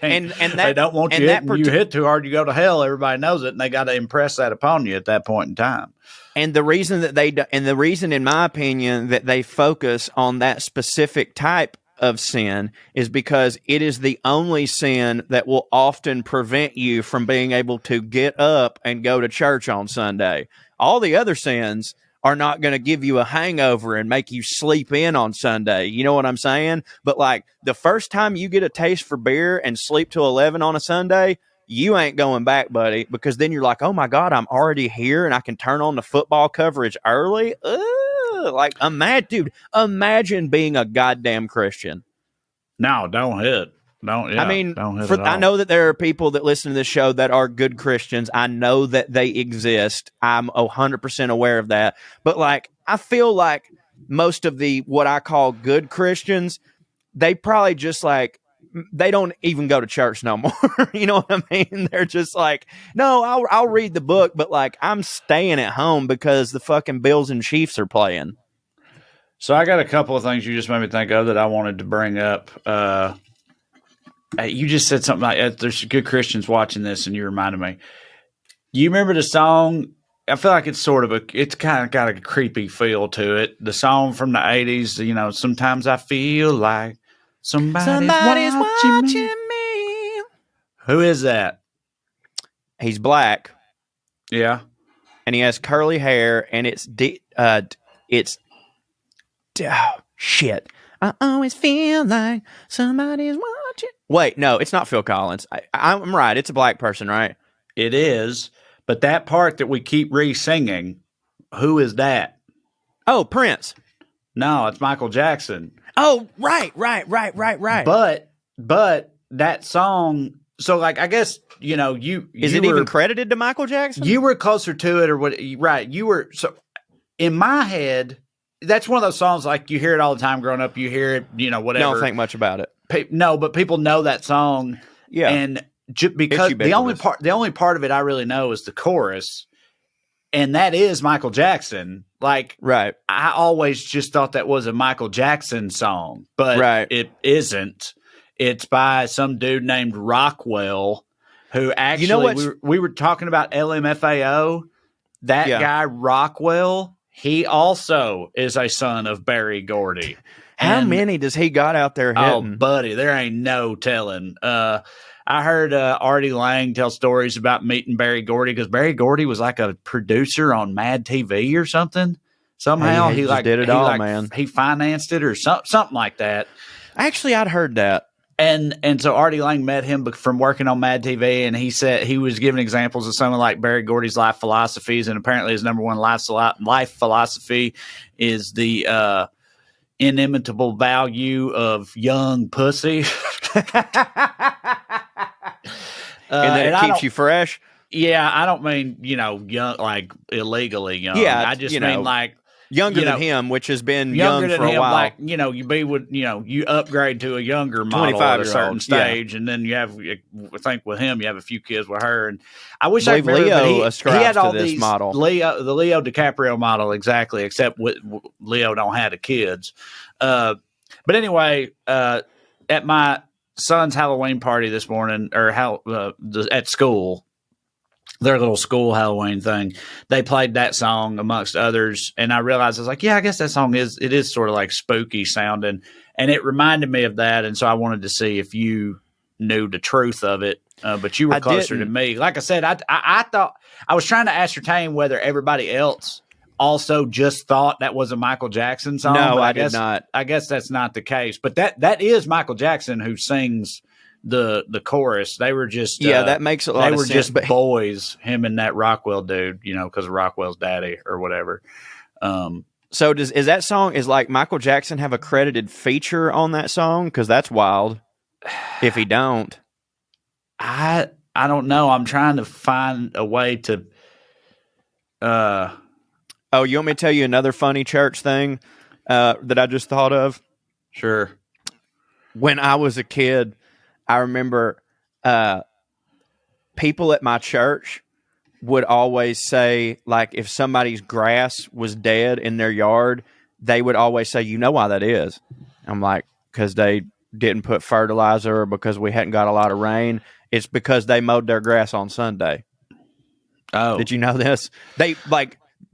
S3: and that, they don't want you hitting. You hit too hard, you go to hell. Everybody knows it, and they got to impress that upon you at that point in time.
S2: And the reason in my opinion, that they focus on that specific type of sin is because it is the only sin that will often prevent you from being able to get up and go to church on Sunday. All the other sins are not going to give you a hangover and make you sleep in on Sunday. You know what I'm saying? But like the first time you get a taste for beer and sleep till 11 on a Sunday, you ain't going back, buddy, because then you're like, oh my God, I'm already here and I can turn on the football coverage early. Like, imagine being a goddamn Christian.
S3: No, don't hit. Don't hit
S2: I know that there are people that listen to this show that are good Christians. I know that they exist. I'm 100% aware of that. But like, I feel like most of the, what I call good Christians, they probably just like, they don't even go to church no more. You know what I mean? They're just like, no, I'll read the book, but like I'm staying at home because the fucking Bills and Chiefs are playing.
S3: So I got a couple of things you just made me think of that I wanted to bring up. You just said something like there's good Christians watching this, and you reminded me. You remember the song? I feel like it's kind of got a creepy feel to it. The song from the 80s, sometimes I feel like somebody's watching me. Who is that?
S2: He's black.
S3: Yeah.
S2: And he has curly hair, and shit. I always feel like somebody's watching. Wait, no, it's not Phil Collins. I'm right. It's a black person, right?
S3: It is. But that part that we keep re-singing, who is that?
S2: Oh, Prince.
S3: No, it's Michael Jackson.
S2: Oh, right.
S3: But that song, so like, I guess,
S2: is it even credited to Michael Jackson?
S3: You were closer to it or what? Right. You were. So in my head, that's one of those songs, like you hear it all the time growing up. You hear it, whatever.
S2: Don't think much about it.
S3: No, but people know that song.
S2: Yeah.
S3: And because the only part of it I really know is the chorus. And that is Michael Jackson. Like,
S2: right.
S3: I always just thought that was a Michael Jackson song, but it isn't. It's by some dude named Rockwell, who actually, we were talking about LMFAO. That guy, Rockwell, he also is a son of Barry Gordy.
S2: How many does he got out there hitting?
S3: Oh, buddy, there ain't no telling. I heard Artie Lang tell stories about meeting Barry Gordy because Barry Gordy was like a producer on Mad TV or something. Somehow he did it all, man. He financed it or something like that.
S2: Actually, I'd heard that.
S3: And so Artie Lang met him from working on Mad TV, and he said he was giving examples of some of like Barry Gordy's life philosophies, and apparently his number one life philosophy is the inimitable value of young pussy.
S2: And that it keeps you fresh.
S3: Yeah, I don't mean young, like illegally young.
S2: Yeah,
S3: I just mean like
S2: younger than him, which has been young for a while.
S3: Like you be with you upgrade to a younger model at a certain stage, and then you have. I think with him, you have a few kids with her, and I wish I remember.
S2: Leo ascribes he had all to this model.
S3: The Leo DiCaprio model, exactly. Except Leo don't have the kids. But anyway, at my son's Halloween party this morning, or at school, their little school Halloween thing, they played that song amongst others, and I realized I was like, yeah, I guess that song is sort of like spooky sounding, and it reminded me of that, and so I wanted to see if you knew the truth of it. But you were
S2: I
S3: closer
S2: didn't.
S3: to me. Like I said, I thought I was trying to ascertain whether everybody else also just thought that was a Michael Jackson song.
S2: No,
S3: but
S2: I did not.
S3: I guess that's not the case. But that is Michael Jackson who sings the chorus. They were just
S2: that makes a lot
S3: they
S2: of
S3: were
S2: sense.
S3: just boys, him and that Rockwell dude, because of Rockwell's daddy or whatever.
S2: So is that song, is like Michael Jackson have a credited feature on that song? Because that's wild. If he don't,
S3: I don't know. I'm trying to find a way to.
S2: Oh, you want me to tell you another funny church thing that I just thought of?
S3: Sure.
S2: When I was a kid, I remember people at my church would always say, like, if somebody's grass was dead in their yard, they would always say, you know why that is? I'm like, because they didn't put fertilizer or because we hadn't got a lot of rain. It's because they mowed their grass on Sunday.
S3: Oh.
S2: Did you know this?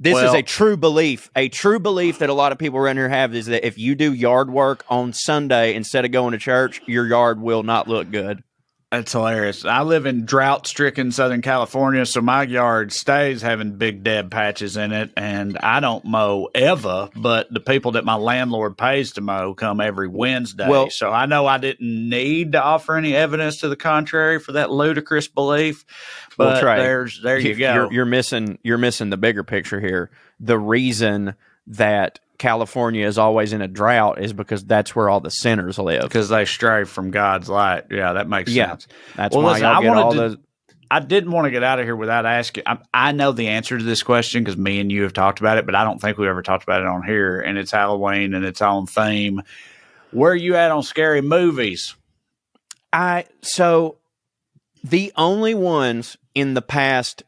S2: This is a true belief. A true belief that a lot of people around here have is that if you do yard work on Sunday instead of going to church, your yard will not look good.
S3: That's hilarious. I live in drought-stricken Southern California, so my yard stays having big dead patches in it, and I don't mow ever, but the people that my landlord pays to mow come every Wednesday.
S2: Well,
S3: so I know I didn't need to offer any evidence to the contrary for that ludicrous belief, but
S2: Trae,
S3: there you go.
S2: You're missing the bigger picture here. The reason that California is always in a drought is because that's where all the sinners live.
S3: Because they stray from God's light. Yeah, that makes sense.
S2: That's why y'all get all the...
S3: I didn't want to get out of here without asking. I know the answer to this question because me and you have talked about it, but I don't think we ever talked about it on here. And it's Halloween and it's on theme. Where are you at on scary movies?
S2: So the only ones in the past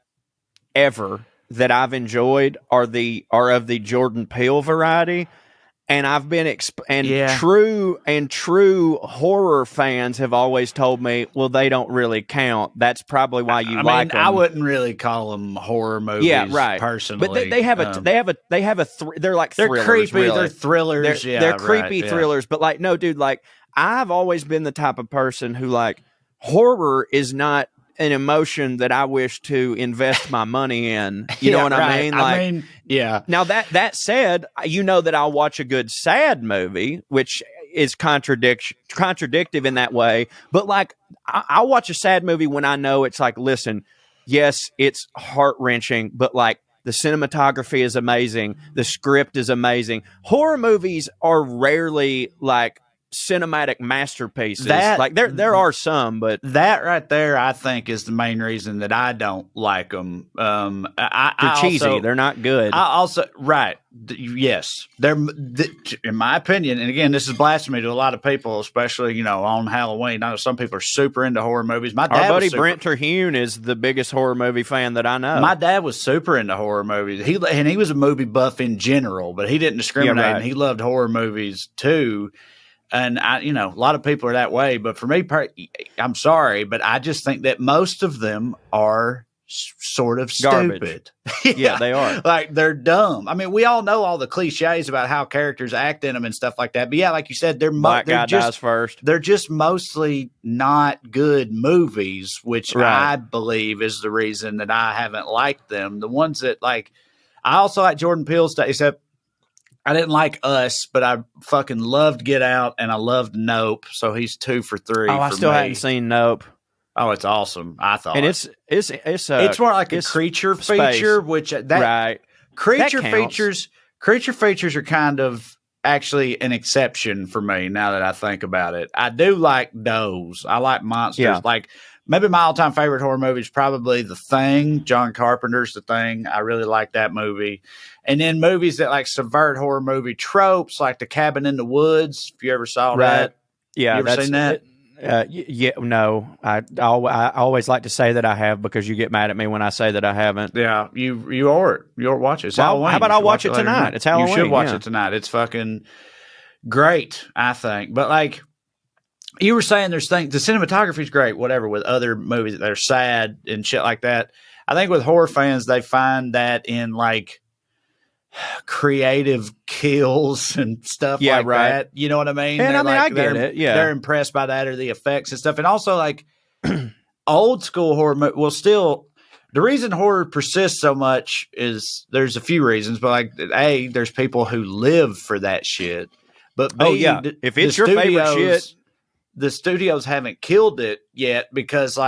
S2: ever that I've enjoyed are of the Jordan Peele variety, and I've been true horror fans have always told me, well, they don't really count. That's probably why you like them.
S3: I wouldn't really call them horror movies, personally.
S2: But they have they're like
S3: they're
S2: thrillers,
S3: creepy,
S2: really.
S3: they're thrillers,
S2: they're creepy thrillers. But like, no, dude, like I've always been the type of person who like horror is not an emotion that I wish to invest my money in. You know what I mean? Like, Now that said, you know that I'll watch a good sad movie, which is contradictive in that way. But like, I'll watch a sad movie when I know it's like, listen, yes, it's heart wrenching, but like the cinematography is amazing, the script is amazing. Horror movies are rarely like cinematic masterpieces. Like there are some, but
S3: that right there, I think, is the main reason that I don't like them.
S2: They're cheesy. They're not good.
S3: Yes, they're in my opinion. And again, this is blasphemy to a lot of people, especially on Halloween. I know some people are super into horror movies. My dad,
S2: our buddy Brent Terhune, is the biggest horror movie fan that I know.
S3: My dad was super into horror movies. He was a movie buff in general, but he didn't discriminate, and he loved horror movies too. And a lot of people are that way. But for me, I'm sorry, but I just think that most of them are sort of
S2: garbage.
S3: Stupid.
S2: Yeah, they are.
S3: Like, they're dumb. I mean, we all know all the cliches about how characters act in them and stuff like that. But yeah, like you said,
S2: Black guy dies first.
S3: They're just mostly not good movies, which I believe is the reason that I haven't liked them. The ones that I also like Jordan Peele's stuff, except I didn't like Us, but I fucking loved Get Out, and I loved Nope. So he's 2 for 3.
S2: I still hadn't seen Nope.
S3: Oh, it's awesome! I thought,
S2: and it's
S3: more like a creature feature, which creature features are kind of actually an exception for me. Now that I think about it, I do like those. I like monsters.
S2: Yeah.
S3: Like, maybe my all-time favorite horror movie is probably The Thing. John Carpenter's The Thing. I really like that movie. And then movies that like subvert horror movie tropes, like The Cabin in the Woods. If you ever saw that,
S2: yeah,
S3: you ever seen that?
S2: No. I always like to say that I have because you get mad at me when I say that I haven't.
S3: Yeah, you are watch it. It's Halloween.
S2: How about I watch it tonight? It's Halloween.
S3: You should watch it tonight. It's fucking great, I think. But like you were saying, there's things. The cinematography is great. Whatever, with other movies that are sad and shit like that. I think with horror fans, they find that in like creative kills and stuff like that. You know what I mean?
S2: And
S3: they're
S2: I mean, I get it. Yeah.
S3: They're impressed by that or the effects and stuff. And also like old school horror will still, the reason horror persists so much is there's a few reasons, but like A, there's people who live for that shit. But B,
S2: if it's your favorite shit,
S3: the studios haven't killed it yet because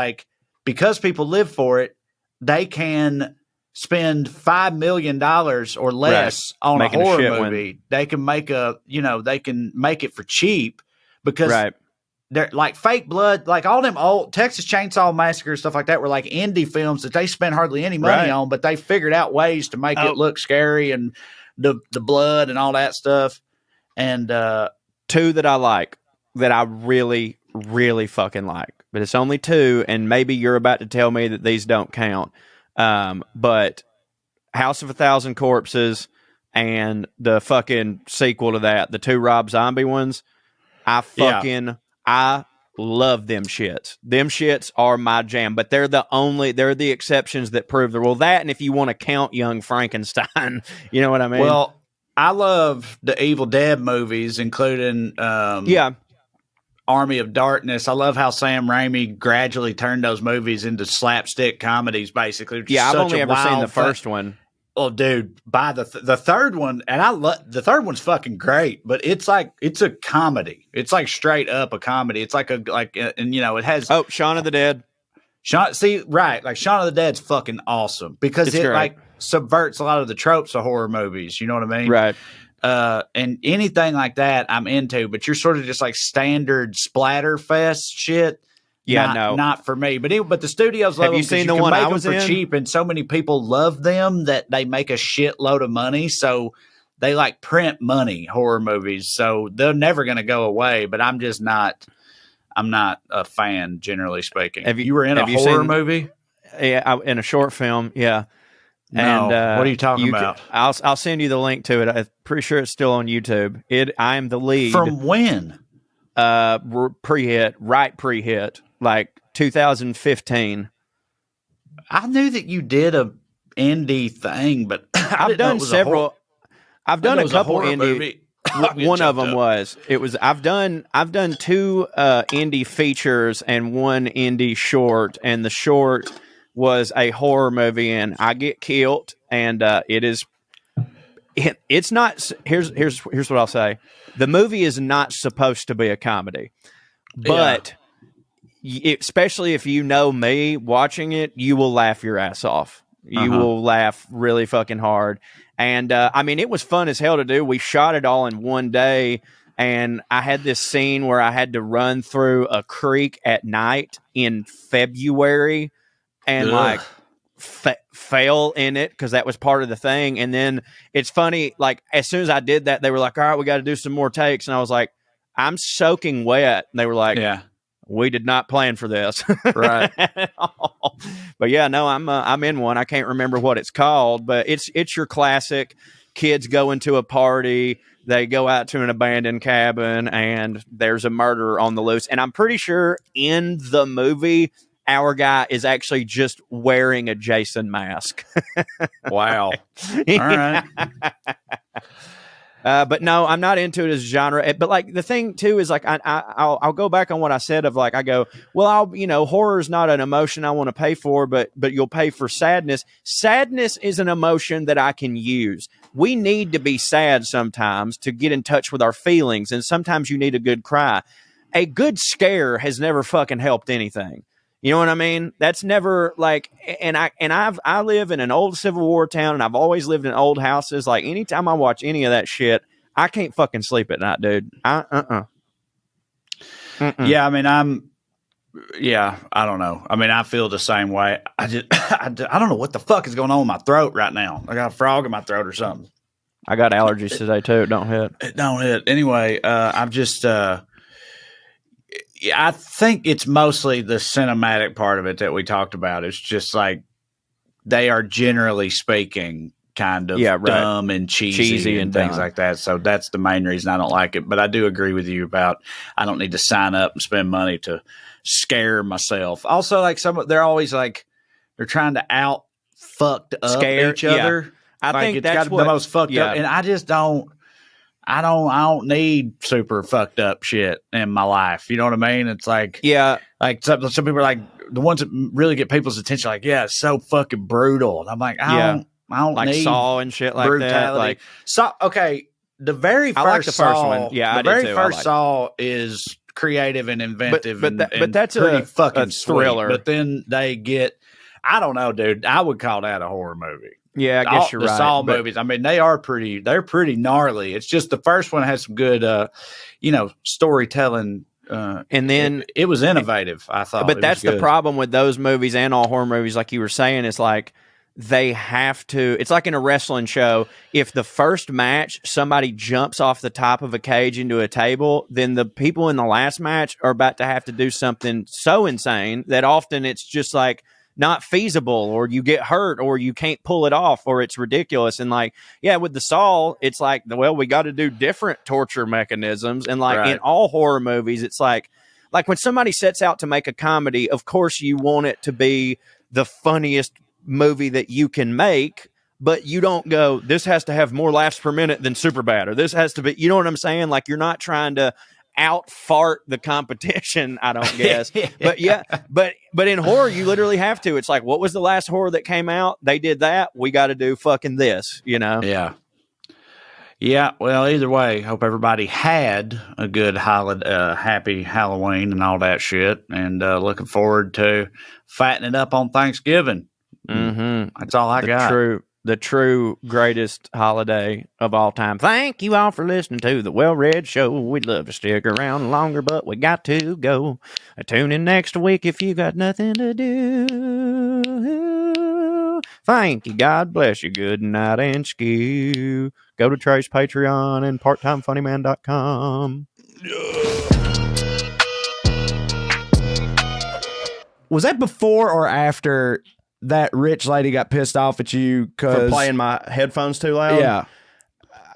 S3: people live for it, they can spend $5 million or less on a horror movie. They can make they can make it for cheap because they're like Fake Blood, like all them old Texas Chainsaw Massacre stuff like that were like indie films that they spent hardly any money on, but they figured out ways to make it look scary and the blood and all that stuff. And
S2: two that I like, that I really, really fucking like, but it's only two, and maybe you're about to tell me that these don't count. But House of a Thousand Corpses and the fucking sequel to that, the two Rob Zombie ones, I love them shits. Them shits are my jam, but they're the exceptions that prove the rule. That, and if you want to count Young Frankenstein, you know what I mean?
S3: Well, I love the Evil Dead movies, including Army of Darkness. I love how Sam Raimi gradually turned those movies into slapstick comedies, basically.
S2: I've only ever seen the first one.
S3: Oh, dude, by the third one, and I love the third one's fucking great, but it's a comedy. It's like straight up a comedy. It's and it has
S2: Shaun of the Dead.
S3: Shaun of the Dead's fucking awesome because it like subverts a lot of the tropes of horror movies. You know what I mean?
S2: Right.
S3: And anything like that I'm into, but you're sort of just like standard splatter fest shit. Not for me. But the studios love them. Have you seen the one I was in? Cheap, and so many people love them that they make a shitload of money. So they like print money horror movies. So they're never going to go away. But I'm just not. I'm not a fan, generally speaking. You were in a horror movie?
S2: Yeah, in a short film. Yeah.
S3: No, and what are you talking about?
S2: I'll send you the link to it. I'm pretty sure it's still on YouTube. I am the lead.
S3: From when?
S2: Pre-hit, like 2015.
S3: I knew that you did a indie thing, but
S2: I've done several. I've done a couple indie. One of them was. I've done two indie features and one indie short, and the short was a horror movie, and I get killed, and it's not. Here's what I'll say. The movie is not supposed to be a comedy, but especially if you know me watching it, you will laugh your ass off. You will laugh really fucking hard. And I mean, it was fun as hell to do. We shot it all in one day, and I had this scene where I had to run through a creek at night in February and fail in it because that was part of the thing. And then it's funny, like as soon as I did that, they were like, all right, we got to do some more takes. And I was like, I'm soaking wet. And they were like, we did not plan for this.
S3: Right.
S2: But yeah, no, I'm in one. I can't remember what it's called, but it's your classic kids go into a party, they go out to an abandoned cabin, and there's a murderer on the loose. And I'm pretty sure in the movie, our guy is actually just wearing a Jason mask.
S3: Wow. All right.
S2: But no, I'm not into it as a genre. But like the thing too is like I'll go back on what I said of like I go, well, horror is not an emotion I want to pay for, but you'll pay for sadness. Sadness is an emotion that I can use. We need to be sad sometimes to get in touch with our feelings, and sometimes you need a good cry. A good scare has never fucking helped anything. You know what I mean? That's never like, and I live in an old Civil War town, and I've always lived in old houses. Like anytime I watch any of that shit, I can't fucking sleep at night, dude.
S3: Yeah, I mean, I don't know. I mean, I feel the same way. I don't know what the fuck is going on with my throat right now. I got a frog in my throat or something.
S2: I got allergies today too. It don't hit.
S3: It don't hit. Anyway, I'm just, I think it's mostly the cinematic part of it that we talked about. It's just like they are generally speaking kind of dumb and cheesy and things like that. So that's the main reason I don't like it. But I do agree with you about I don't need to sign up and spend money to scare myself. Also, like they're always like they're trying to out fucked up each other.
S2: I think
S3: it's
S2: that's
S3: got the most fucked
S2: yeah.
S3: up, and I just don't. I don't need super fucked up shit in my life. You know what I mean? It's like,
S2: yeah,
S3: like some people are like the ones that really get people's attention. Like, yeah, it's so fucking brutal. And I'm like, I don't
S2: like
S3: need
S2: Saw and shit like
S3: brutality.
S2: that. Like,
S3: so, okay, the very first
S2: I like the
S3: Saw,
S2: first one. Yeah,
S3: the
S2: I
S3: very
S2: did too.
S3: first Saw is creative and inventive,
S2: but
S3: and
S2: that's
S3: pretty fucking
S2: a thriller.
S3: Sweet. But then they get, I don't know, dude. I would call that a horror movie.
S2: Yeah, I guess you're
S3: the
S2: right.
S3: Saw movies, I mean, they're pretty gnarly. It's just the first one has some good, storytelling.
S2: And then
S3: it was innovative, I thought.
S2: But that's the problem with those movies and all horror movies, like you were saying, is like they have to. It's like in a wrestling show. If the first match somebody jumps off the top of a cage into a table, then the people in the last match are about to have to do something so insane that often it's just like not feasible, or you get hurt, or you can't pull it off, or it's ridiculous. And like, yeah, with the Saw, it's like, well, we got to do different torture mechanisms. And like in all horror movies, it's like when somebody sets out to make a comedy, of course you want it to be the funniest movie that you can make, but you don't go, this has to have more laughs per minute than Superbad, or this has to be, you know what I'm saying? Like, you're not trying to out fart the competition, I don't guess. But yeah, but in horror, you literally have to. It's like, what was the last horror that came out? They did that. We got to do fucking this, you know?
S3: Yeah. Yeah. Well, either way, hope everybody had a good holiday, happy Halloween and all that shit. And looking forward to fattening up on Thanksgiving.
S2: Mm-hmm.
S3: That's all I got.
S2: The true greatest holiday of all time. Thank you all for listening to the WellRED Show. We'd love to stick around longer, but we got to go. Tune in next week if you got nothing to do. Thank you. God bless you. Good night and skew. Go to Trae's Patreon and parttimefunnyman.com.
S5: Was that before or after that rich lady got pissed off at you
S2: for playing my headphones too loud?
S5: Yeah.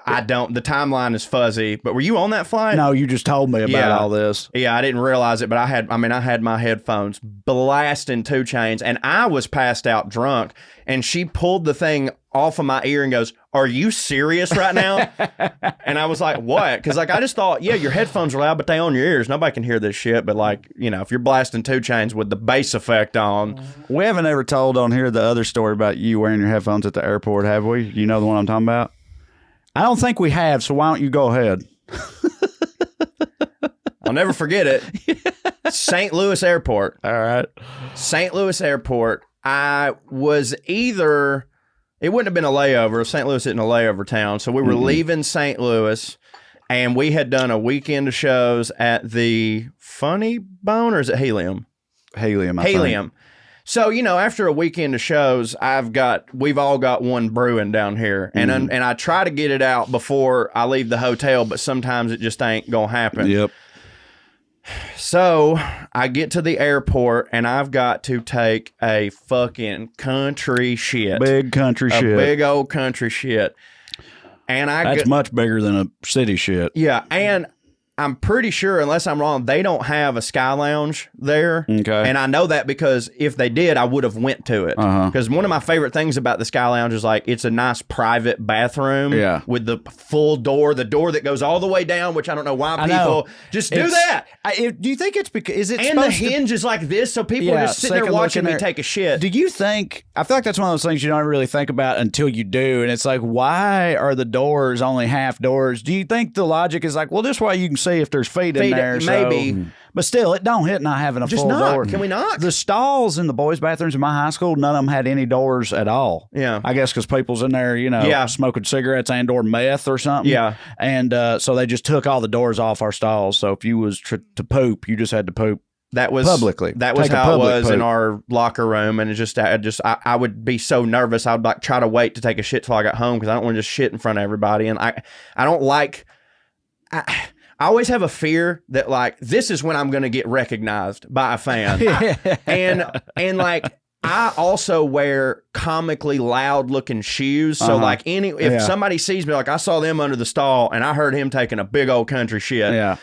S2: I don't. The timeline is fuzzy. But were you on that flight?
S5: No, you just told me about all this.
S2: Yeah, I didn't realize it, but I had my headphones blasting 2 Chainz, and I was passed out drunk, and she pulled the thing off of my ear and goes, "Are you serious right now?" And I was like, "What?" Because like I just thought, yeah, your headphones are loud, but they on your ears. Nobody can hear this shit. But like, you know, if you're blasting 2 Chainz with the bass effect on,
S5: we haven't ever told on here the other story about you wearing your headphones at the airport, have we? You know the one I'm talking about? I don't think we have, so why don't you go ahead?
S2: I'll never forget it. St. Louis Airport.
S5: All right.
S2: St. Louis Airport. I was either, it wouldn't have been a layover. St. Louis isn't a layover town. So we were leaving St. Louis, and we had done a weekend of shows at the Funny Bone, or is it Helium?
S5: Helium.
S2: Helium. So, you know, after a weekend of shows, we've all got one brewing down here, and and I try to get it out before I leave the hotel, but sometimes it just ain't gonna happen.
S5: Yep.
S2: So I get to the airport, and I've got to take a fucking country shit.
S5: Big country shit.
S2: Big old country shit. And
S5: that's much bigger than a city shit.
S2: Yeah, and I'm pretty sure, unless I'm wrong, they don't have a Sky Lounge there.
S5: Okay.
S2: And I know that because if they did, I would have went to it. Because one of my favorite things about the Sky Lounge is like it's a nice private bathroom with the full door, the door that goes all the way down, which I don't know why people just do that.
S5: Do you think it's because is it
S2: and the hinge is like this, so people are just sitting there watching me take a shit.
S5: Do you think? I feel like that's one of those things you don't really think about until you do, and it's like, why are the doors only half doors? Do you think the logic is like, well, this way you can see if there's feet in there,
S2: maybe.
S5: But still, it don't hit not having a full door.
S2: Can we not?
S5: The stalls in the boys' bathrooms in my high school, none of them had any doors at all.
S2: Yeah.
S5: I guess because people's in there, you know, smoking cigarettes and or meth or something.
S2: Yeah.
S5: And so they just took all the doors off our stalls. So if you was to poop, you just had to poop.
S2: That was
S5: publicly.
S2: That was how it was in our locker room, and I would be so nervous. I would like try to wait to take a shit till I got home because I don't want to just shit in front of everybody, and I don't like. I always have a fear that like this is when I'm going to get recognized by a fan, and like I also wear comically loud looking shoes, so like if somebody sees me, like I saw them under the stall and I heard him taking a big old country shit.
S5: Yeah.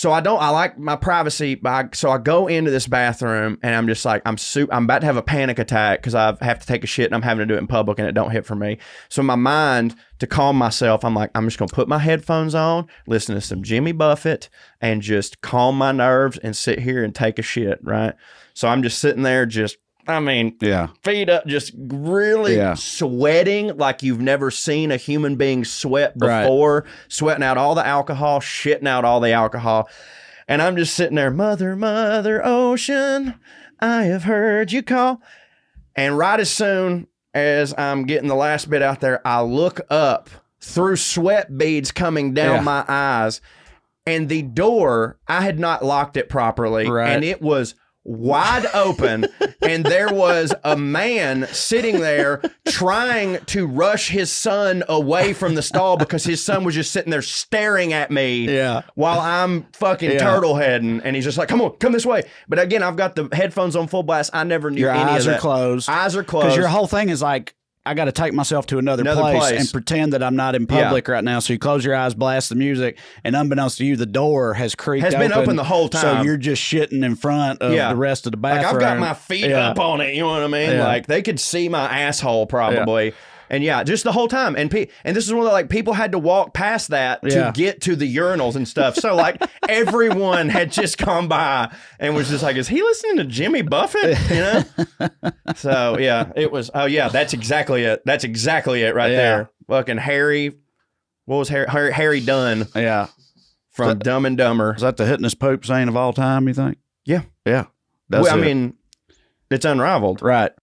S2: So I like my privacy, but so I go into this bathroom and I'm just like, I'm about to have a panic attack because I have to take a shit and I'm having to do it in public and it don't hit for me. So in my mind, to calm myself, I'm like, I'm just going to put my headphones on, listen to some Jimmy Buffett and just calm my nerves and sit here and take a shit, right? So I'm just sitting there feet up, just really sweating like you've never seen a human being sweat before, sweating out all the alcohol, shitting out all the alcohol. And I'm just sitting there, mother, mother ocean, I have heard you call. And right as soon as I'm getting the last bit out there, I look up through sweat beads coming down my eyes. And the door, I had not locked it properly. And it was wide open, and there was a man sitting there trying to rush his son away from the stall because his son was just sitting there staring at me while I'm fucking turtle heading, and he's just like, come on, come this way. But again, I've got the headphones on full blast. I never knew any of that.
S5: Eyes are closed.
S2: Eyes are closed.
S5: Because your whole thing is like, I got to take myself to another place and pretend that I'm not in public right now. So you close your eyes, blast the music, and unbeknownst to you, the door has been open the whole time. So you're just shitting in front of the rest of the bathroom.
S2: Like I've got my feet up on it. You know what I mean? Like they could see my asshole probably. And just the whole time. And this is one of the, like, people had to walk past that to get to the urinals and stuff. So like everyone had just come by and was just like, is he listening to Jimmy Buffett? You know? So it was, that's exactly it. That's exactly it right there. Fucking Harry, what was Harry Dunn?
S5: Yeah.
S2: From Dumb and Dumber.
S5: Is that the hittingest poop scene of all time, you think?
S2: Yeah.
S5: Yeah.
S2: I mean, it's unrivaled.
S5: Right.